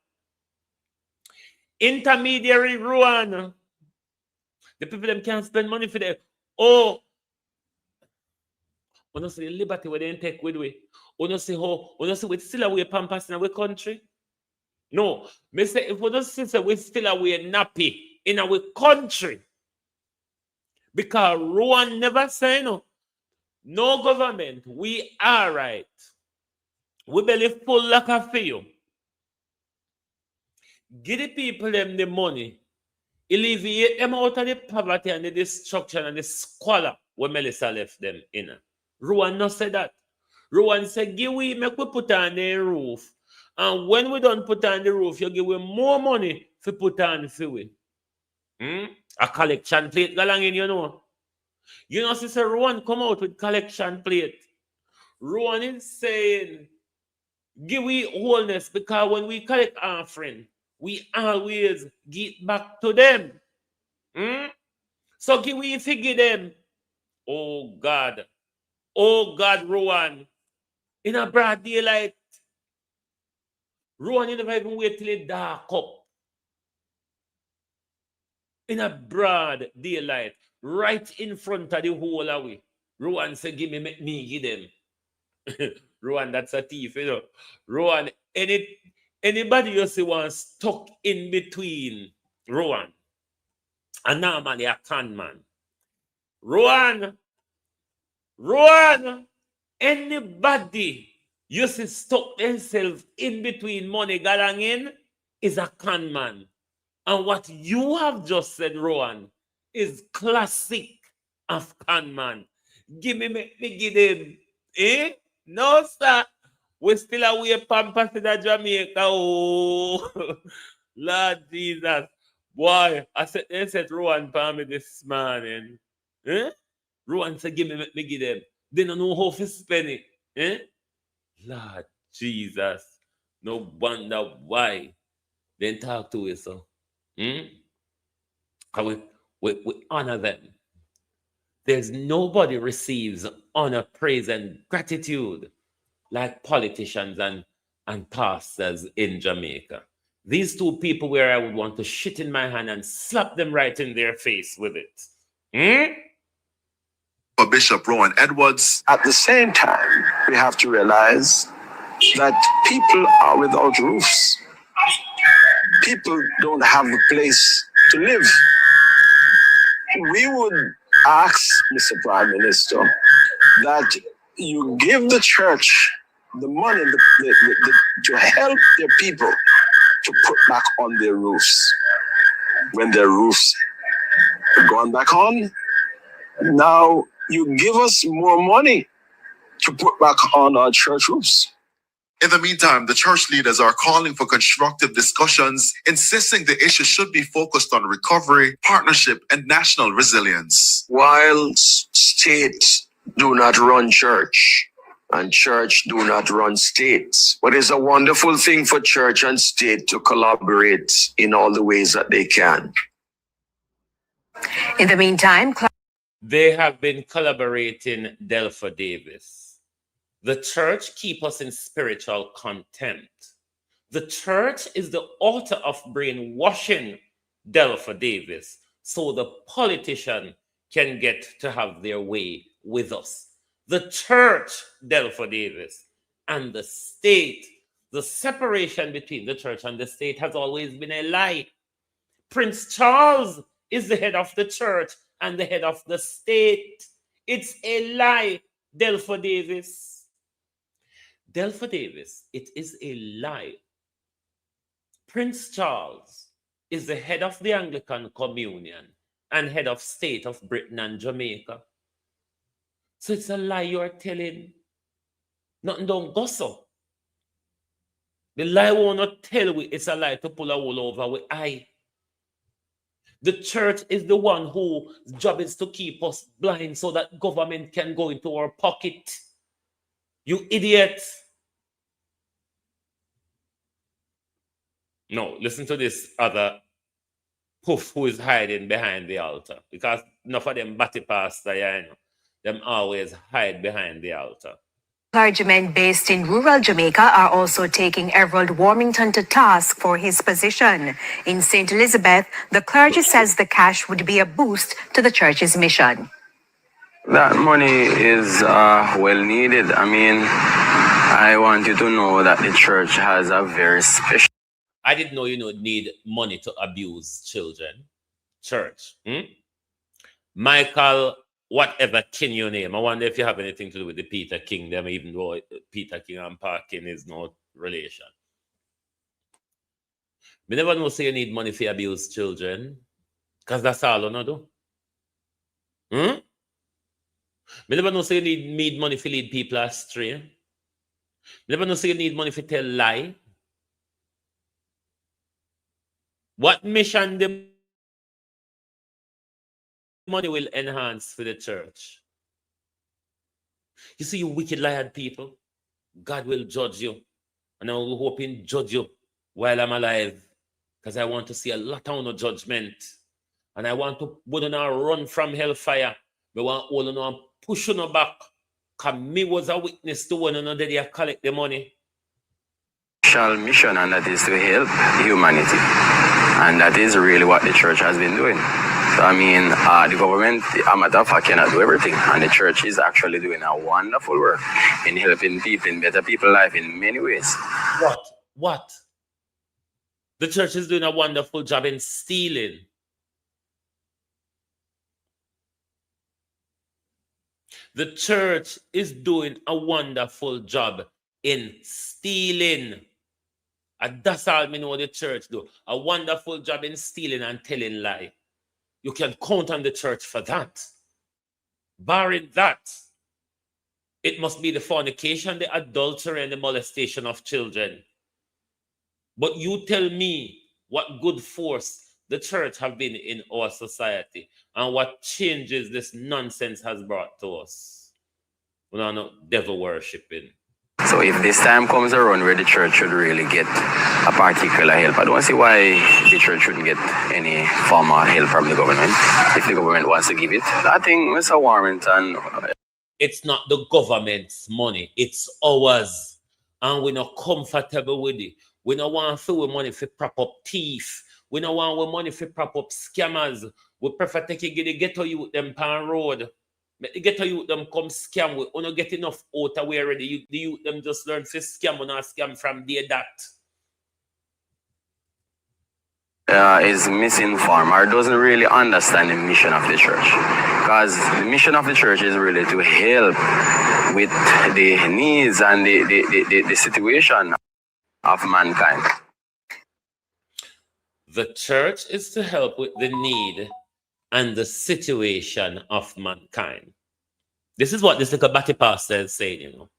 Intermediary, Rowan. The people them can't spend money for them. Oh, we don't see the liberty where they take with we. We don't see how, we don't see we still away pampas in our country. No, me say if we don't see we still away nappy in our country. Because Rowan never say no. No government, we are right. We belly full like a feel. Give the people them the money. Alleviate them out of the poverty and the destruction and the squalor where Melissa left them in. Rowan not say that. Rowan said, give we make we put on the roof. And when we don't put on the roof, you give we more money to put on for we. A collection plate galang in, you know. You know, Sister Rowan come out with collection plate. Rowan is saying, give we wholeness, because when we collect offering, we always give back to them. So give we figure them. Oh God, Rowan. In a broad daylight. Rowan, you never even wait till it dark up. In a broad daylight, right in front of the whole away. Rowan said, give me, make me give them. Rowan, that's a thief, you know. Rowan, anybody you see one stuck in between Rowan and normally a con man. Rowan, anybody you see stuck themselves in between money galang in is a con man. And what you have just said, Rowan, is classic of con man. Give me, give them. Eh? No, sir. We still away pampas in Jamaica. Oh, Lord Jesus. Boy, they said Rowan for me this morning. Eh? Rowan said, give me, give them. They don't know how to spend it. Eh? Lord Jesus. No wonder why. Then talk to us, so. We honor them. There's nobody receives honor, praise, and gratitude like politicians and pastors in Jamaica. These two people where I would want to shit in my hand and slap them right in their face with it. For Bishop Rowan Edwards. At the same time, we have to realize that people are without roofs. People don't have a place to live. We would ask Mr. Prime Minister that you give the church the money to help their people to put back on their roofs. When their roofs are gone back on, now you give us more money to put back on our church roofs. In the meantime, the church leaders are calling for constructive discussions, insisting the issue should be focused on recovery, partnership, and national resilience. While state do not run church and church do not run state, but it's a wonderful thing for church and state to collaborate in all the ways that they can. In the meantime, they have been collaborating, Delpha Davis. The church keeps us in spiritual contempt. The church is the author of brainwashing, Delpha Davis, so the politician can get to have their way with us. The church, Delphi Davis, and the state, the separation between the church and the state has always been a lie. Prince Charles is the head of the church and the head of the state. It's a lie, Delphi Davis. Delphi Davis, it is a lie. Prince Charles is the head of the Anglican Communion and head of state of Britain and Jamaica. So it's a lie you're telling. Nothing don't go so. The lie will not tell we it's a lie to pull a wool over with eye. The church is the one whose job is to keep us blind so that government can go into our pocket. You idiot. No, listen to this other poof who is hiding behind the altar. Because enough of them batty pastor, you know, them always hide behind the altar. Clergymen based in rural Jamaica are also taking Everald Warmington to task for his position. In St. Elizabeth, the clergy says the cash would be a boost to the church's mission. That money is well needed. I mean, I want you to know that the church has a very special... I didn't know you need money to abuse children. Church. Michael, whatever king you name. I wonder if you have anything to do with the Peter Kingdom, even though Peter King and Parkin is no relation. We never know say you need money for abuse children. Because that's all you know do. We never know say you need money for lead people astray. We never know say you need money for tell lie. What mission the money will enhance for the church? You see, you wicked liar people, God will judge you. And I'm hoping judge you while I'm alive. Because I want to see a lot of no judgment. And I want to run from hellfire. I want all and push on back. Because me was a witness to one another they collect the money. mission, and that is to help humanity. And that is really what the church has been doing. So, I mean, the government, a matter of fact, cannot do everything. And the church is actually doing a wonderful work in helping people, in better people's life in many ways. What? The church is doing a wonderful job in stealing. The church is doing a wonderful job in stealing. And that's all me know the church do. A wonderful job in stealing and telling lie. You can count on the church for that. Barring that, it must be the fornication, the adultery, and the molestation of children. But you tell me what good force the church have been in our society and what changes this nonsense has brought to us. We are not devil worshipping. So if this time comes around where the church should really get a particular help, I don't see why the church shouldn't get any form of help from the government if the government wants to give it. I think Mr. Warmington... It's not the government's money, it's ours. And we're not comfortable with it. We don't want to with money for prop up thief. We don't want with money for prop up scammers. We prefer take the ghetto youth them pan road. Make the ghetto youth them come scam. We don't get enough out of where the youth them just learn to scam and not scam from day that. Is misinformed or doesn't really understand the mission of the church. Because the mission of the church is really to help with the needs and the situation of mankind. The church is to help with the need and the situation of mankind. This is what this little Batty pastor is saying, you know.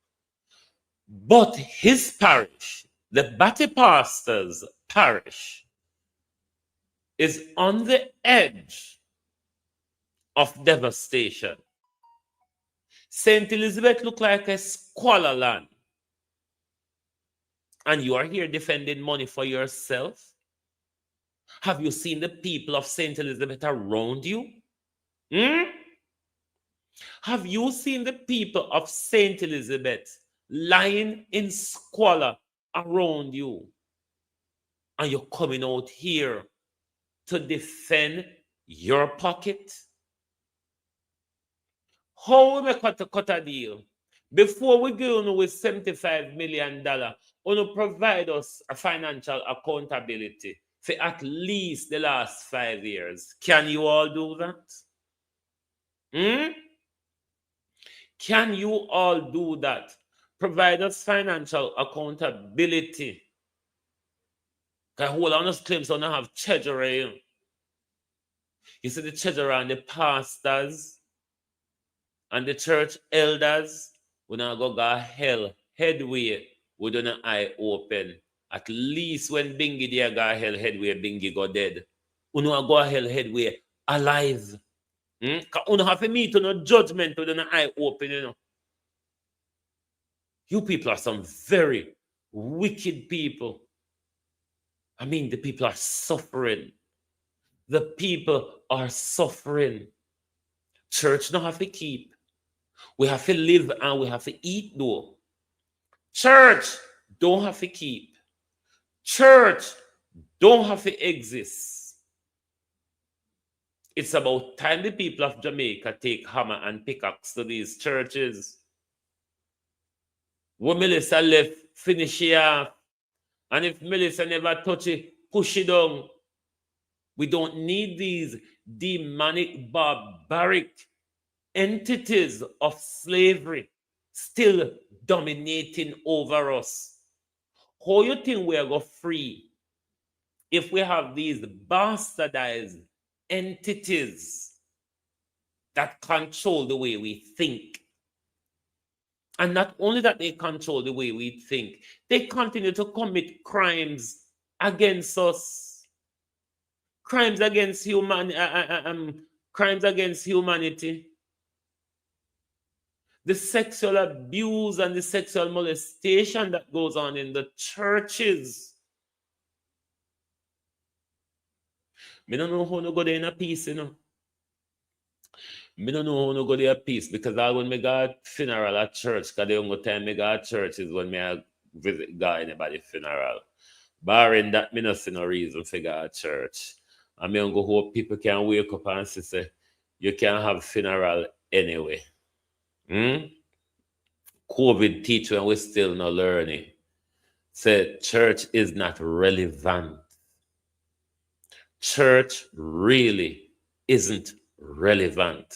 But his parish, the Batty pastor's parish, is on the edge of devastation. St. Elizabeth look like a squalor land. And you are here defending money for yourself? Have you seen the people of St. Elizabeth around you? Have you seen the people of St. Elizabeth lying in squalor around you? And you're coming out here to defend your pocket? How we make cut a deal? Before we go on with $75 million, we provide us a financial accountability for at least the last 5 years. Can you all do that? Can you all do that? Provide us financial accountability. Because whole honest claims don't have treasury. You see the treasurer and the pastors and the church elders, we not go hell headway with an eye open. At least when Bingy there go hell headway, Bingy go dead. We not go hell headway alive. Because we don't have to meet no judgment with an eye open, you know. You people are some very wicked people. I mean, the people are suffering. The people are suffering. Church don't have to keep. We have to live and we have to eat though. Church don't have to keep. Church don't have to exist. It's about time the people of Jamaica take hammer and pickaxe to these churches. When Melissa left, finish it off. And if Melissa never touch it, push it down. We don't need these demonic, barbaric entities of slavery still dominating over us. How you think we are going free if we have these bastardized entities that control the way we think? And not only that they control the way we think, they continue to commit crimes against us. Crimes against crimes against humanity. The sexual abuse and the sexual molestation that goes on in the churches. Me don't know how to go there in a peace, you know. Me don't know how to go there in peace because all when me go funeral at church, because the only time me go at church is when me visit God anybody funeral. Barring that, me not see no reason for go at church. I mean, go hope people can wake up and say, you can have funeral anyway. COVID teach when we're still not learning. Say church is not relevant. Church really isn't relevant.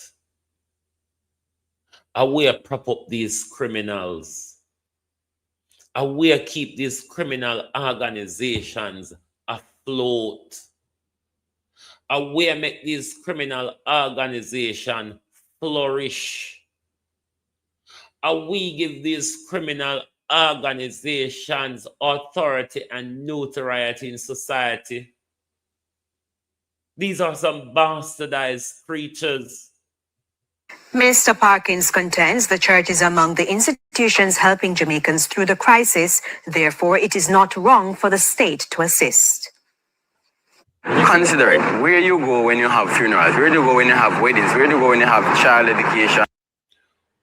Are we prop up these criminals? Are we keep these criminal organizations afloat? Are we make these criminal organizations flourish? Are we give these criminal organizations authority and notoriety in society? These are some bastardized creatures. Mr. Parkins contends the church is among the institutions helping Jamaicans through the crisis. Therefore, it is not wrong for the state to assist. Consider it. Where you go when you have funerals? Where do you go when you have weddings? Where do you go when you have child education?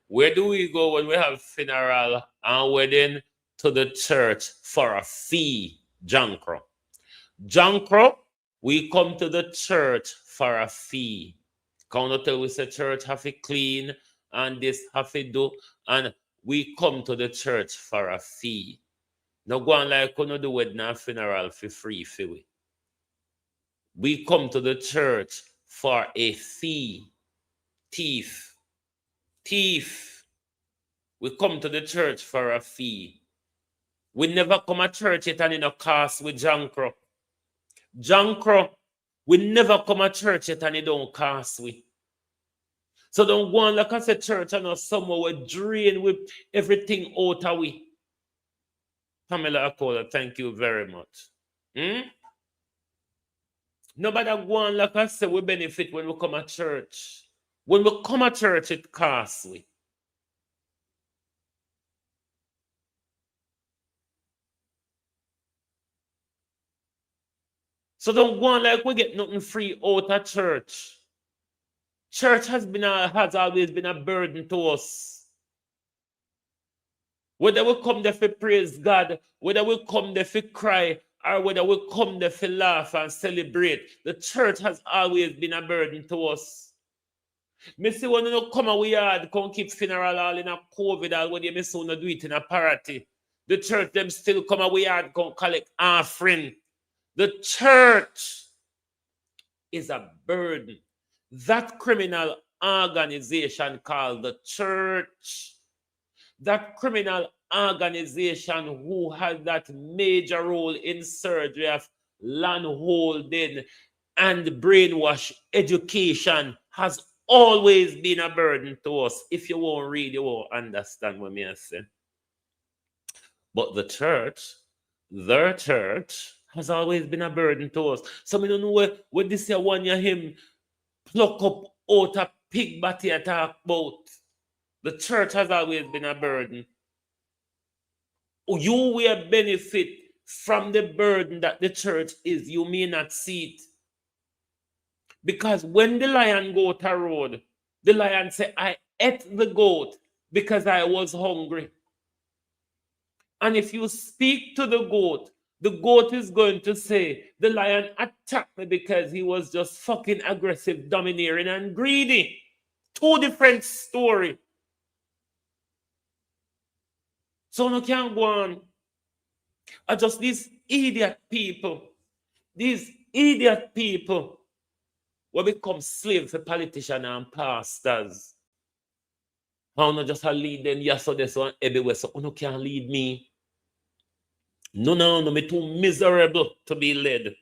Where do we go when we have funeral and wedding? To the church for a fee, Jankro. Jankro, we come to the church for a fee. Can't tell we say church have to clean and this have to do, and we come to the church for a fee. No go on like we do wedding and funeral for free for we. We come to the church for a fee. Thief. We come to the church for a fee. We never come to church yet and in a cast with Jankro. Jankro, we never come to church yet and you don't cast with. So don't go on like I said, church and not somewhere we drain with everything out of we. Pamela Akola, thank you very much. Nobody go on like I said, we benefit when we come to church. When we come to church, it costs we. So don't go on like we get nothing free out of church. Church has always been a burden to us. Whether we come there for praise God, whether we come there for cry, or whether we come there for laugh and celebrate, the church has always been a burden to us. Me see when you come away yard, come keep funeral all in a COVID, all when you miss do it in a party. The church them still come away yard, come collect offering. The church is a burden. That criminal organization called the church, that criminal organization who has that major role in surgery of land holding and brainwash education, has always been a burden to us. If you won't read, you won't understand what I say. But the church, their church, has always been a burden to us. So I don't know what this year one year him pluck up out a pig body and talk about. The church has always been a burden. You will benefit from the burden that the church is. You may not see it. Because when the lion go to road, the lion say, I ate the goat because I was hungry. And if you speak to the goat is going to say, the lion attacked me because he was just fucking aggressive, domineering, and greedy. Two different stories. So no can go on. Are just these idiot people will become slaves for politicians and pastors. How not just lead them yes so this one everywhere, so no can lead me. No, me too miserable to be led.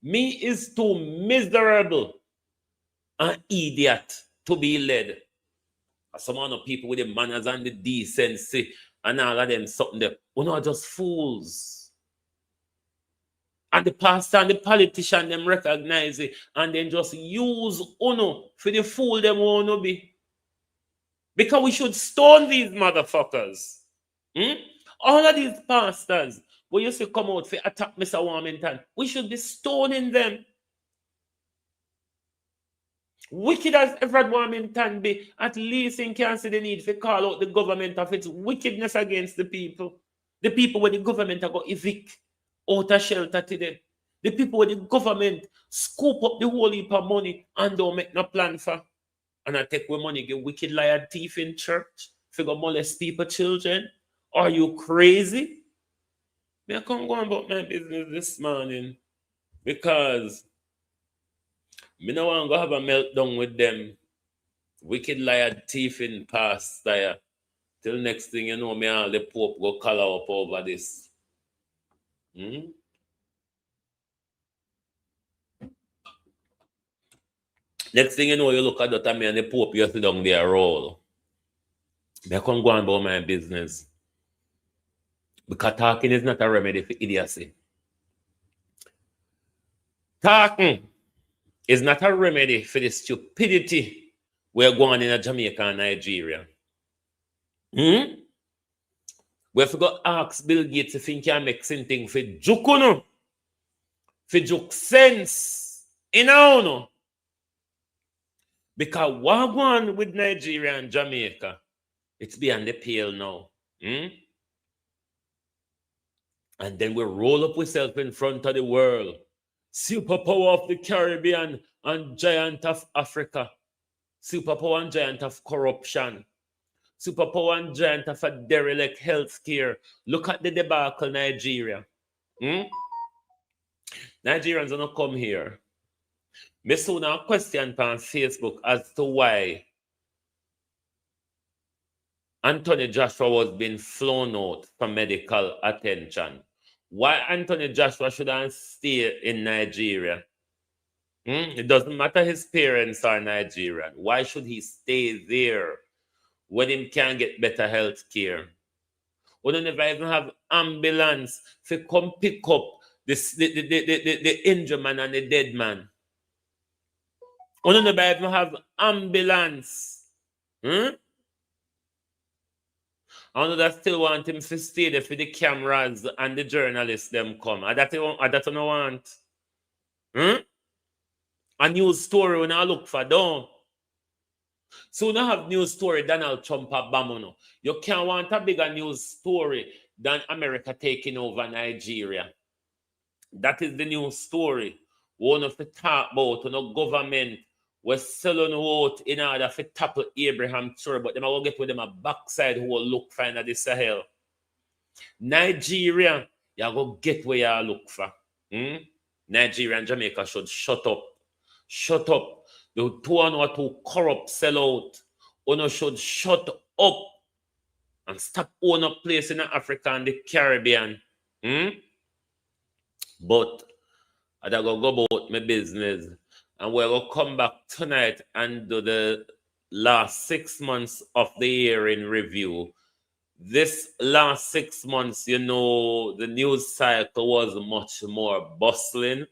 Me is too miserable and idiot to be led. Some of the people with the manners and the decency and all of them something there. We are just fools. And the pastor and the politician them recognize it and then just use uno for the fool them wanna be. Because we should stone these motherfuckers. All of these pastors who used to come out for attack Mr. Warmington, we should be stoning them. Wicked as Everett Warmington be, at least in can see the need to call out the government of its wickedness against the people. The people where the government are going to evict out of shelter today. The people where the government scoop up the whole heap of money and don't make no plan for. And I take with money, get wicked liar thief in church, figure molest people, children. Are you crazy? I can't go about my business this morning because I don't want to have a meltdown with them. Wicked liar thief in pastor. Till next thing you know, me all the Pope go color up over this. Next thing you know, you look at that me and the Pope, you sit down there roll. I can't go on about my business. Because talking is not a remedy for idiocy. Talking is not a remedy for the stupidity we're going in Jamaica and Nigeria. We have to go ask Bill Gates if he can make something for Jukuno, for Juk sense, no. Because what going on with Nigeria and Jamaica, it's beyond the pale now. And then we roll up ourselves in front of the world. Superpower of the Caribbean and giant of Africa. Superpower and giant of corruption. Superpower and giant of a derelict healthcare. Look at the debacle Nigeria. Nigerians are not come here. Me saw now a question on Facebook as to why Anthony Joshua was being flown out for medical attention. Why Anthony Joshua shouldn't stay in Nigeria? It doesn't matter his parents are Nigerian. Why should he stay there when he can get better health care? We don't never even have ambulance to come pick up the injured man and the dead man. We don't never even have ambulance. I know that still want him to stay there for the cameras and the journalists them come. I that don't want. A news story when I look for don't. So now have news story Donald Trump a bamono. You can't want a bigger news story than America taking over Nigeria. That is the news story. One of the talk about government was selling out in order to tackle Abraham Tour, but them will get with them a backside who will look for in the Sahel. Nigeria, you go get where you look for. Nigeria and Jamaica should shut up. Shut up. The two and what who corrupt sell out. Uno should shut up and stop owning a place in Africa and the Caribbean. But I go about my business. And we're going to come back tonight and do the last 6 months of the year in review. This last 6 months, you know, the news cycle was much more bustling.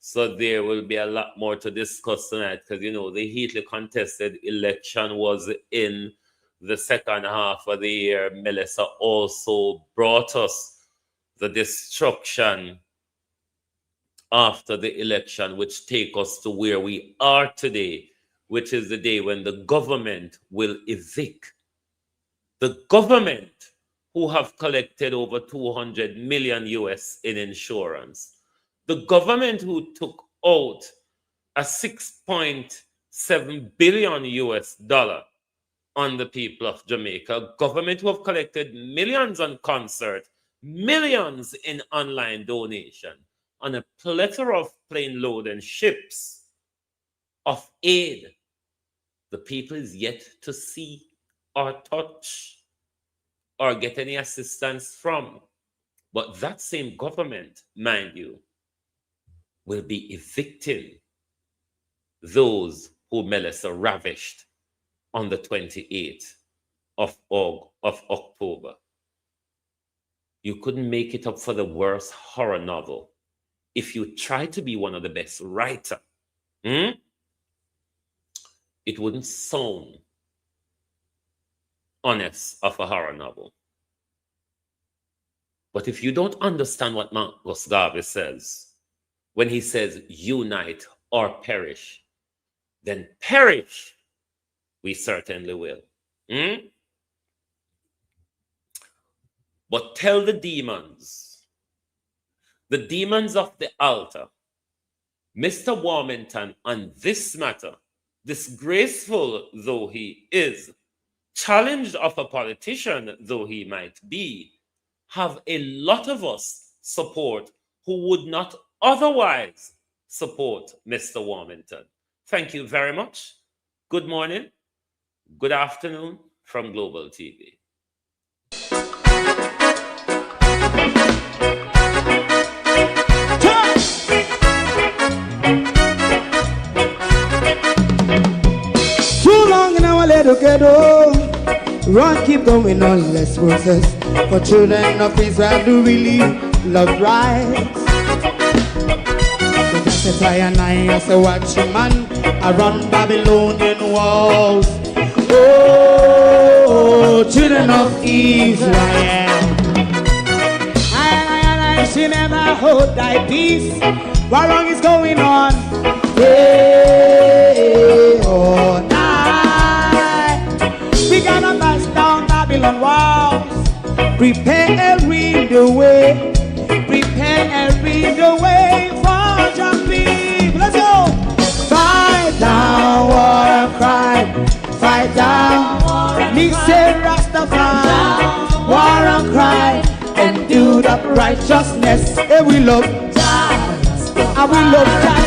So there will be a lot more to discuss tonight because, you know, the heatedly contested election was in the second half of the year. Melissa also brought us the destruction after the election, which take us to where we are today, which is the day when the government will evict. The government who have collected over 200 million US in insurance. The government who took out a 6.7 billion US dollar on the people of Jamaica. Government who have collected millions on concert, millions in online donation, on a plethora of plane load and ships of aid. The people is yet to see or touch or get any assistance from. But that same government, mind you, will be evicting those who Melissa ravished on the 28th of October. You couldn't make it up for the worst horror novel if you try to be one of the best writers. It wouldn't sound honest of a horror novel. But if you don't understand what Marcus Garvey says, when he says unite or perish, then perish we certainly will. But tell the demons of the altar, Mr. Warmington, on this matter, disgraceful though he is, challenged of a politician though he might be, have a lot of us support who would not otherwise support Mr. Warmington. Thank you very much. Good morning, good afternoon from Global TV. Too long in our little ghetto, run keep going on less process. For children of Israel do really love rights. So that's a tie and I as a watching man around Babylonian walls. Oh, children of Israel, I she never hold thy peace. What wrong is going on? Day or night, we gotta bust down Babylon walls. Prepare and read the way. Prepare and read the way for your people. Let's go. Fight down, war and cry. Fight down, listen Rastafari. War and cry and do the righteousness. And we love Jah, and we love Jah,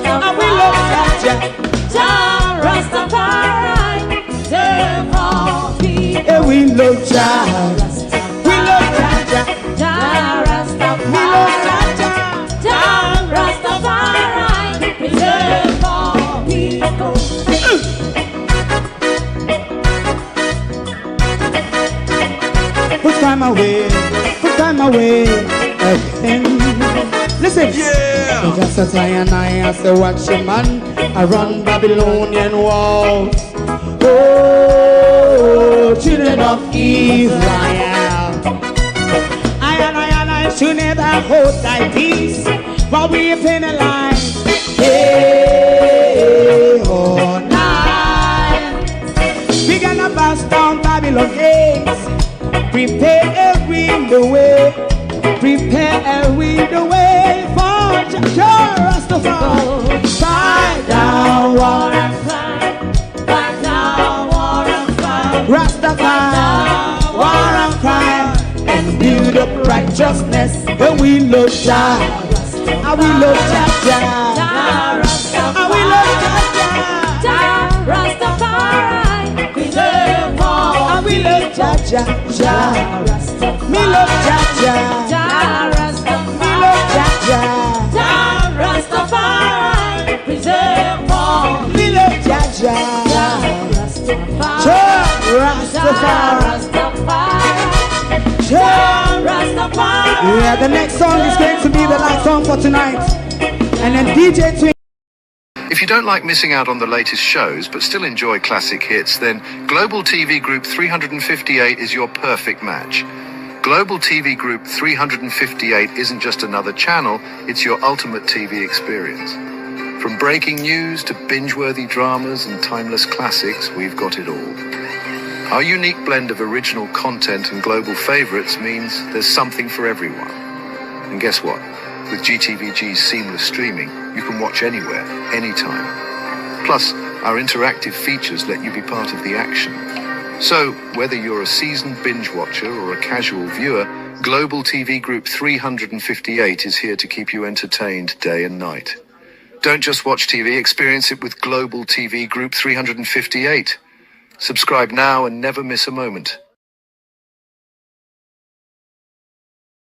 and we love Jah, Rastafari. And we love Jah, we love Jah, Rastafari. We love Jah, Rastafari. Preserve our people. Put time away again. Listen, yeah. So just as I and I as a watching man around Babylonian walls. Oh, children of Israel, I should never hold thy peace while we penalize day or night. We gonna bust down Babylon gates. Prepare and read the way. Prepare and read the way for Jah Rastafari. Fight down. war and crime. Right now, war and crime. Rastafari, war and crime. And build up righteousness. And we love Jah. And we love Jah. And we love Jah. Rastafari, preserve all. And we love Jah. Me love Jah. Me love Jah. Rastafari, preserve all. Me love Jah. Rastafari. Yeah, the next song is going to be the last song for tonight. And then DJ Twin. If you don't like missing out on the latest shows but still enjoy classic hits, then Global TV Group 358 is your perfect match. Global TV Group 358 isn't just another channel, it's your ultimate TV experience. From breaking news to binge-worthy dramas and timeless classics, we've got it all. Our unique blend of original content and global favorites means there's something for everyone. And guess what? With GTVG's seamless streaming, you can watch anywhere, anytime. Plus, our interactive features let you be part of the action. So, whether you're a seasoned binge watcher or a casual viewer, Global TV Group 358 is here to keep you entertained day and night. Don't just watch TV, experience it with Global TV Group 358. Subscribe now and never miss a moment.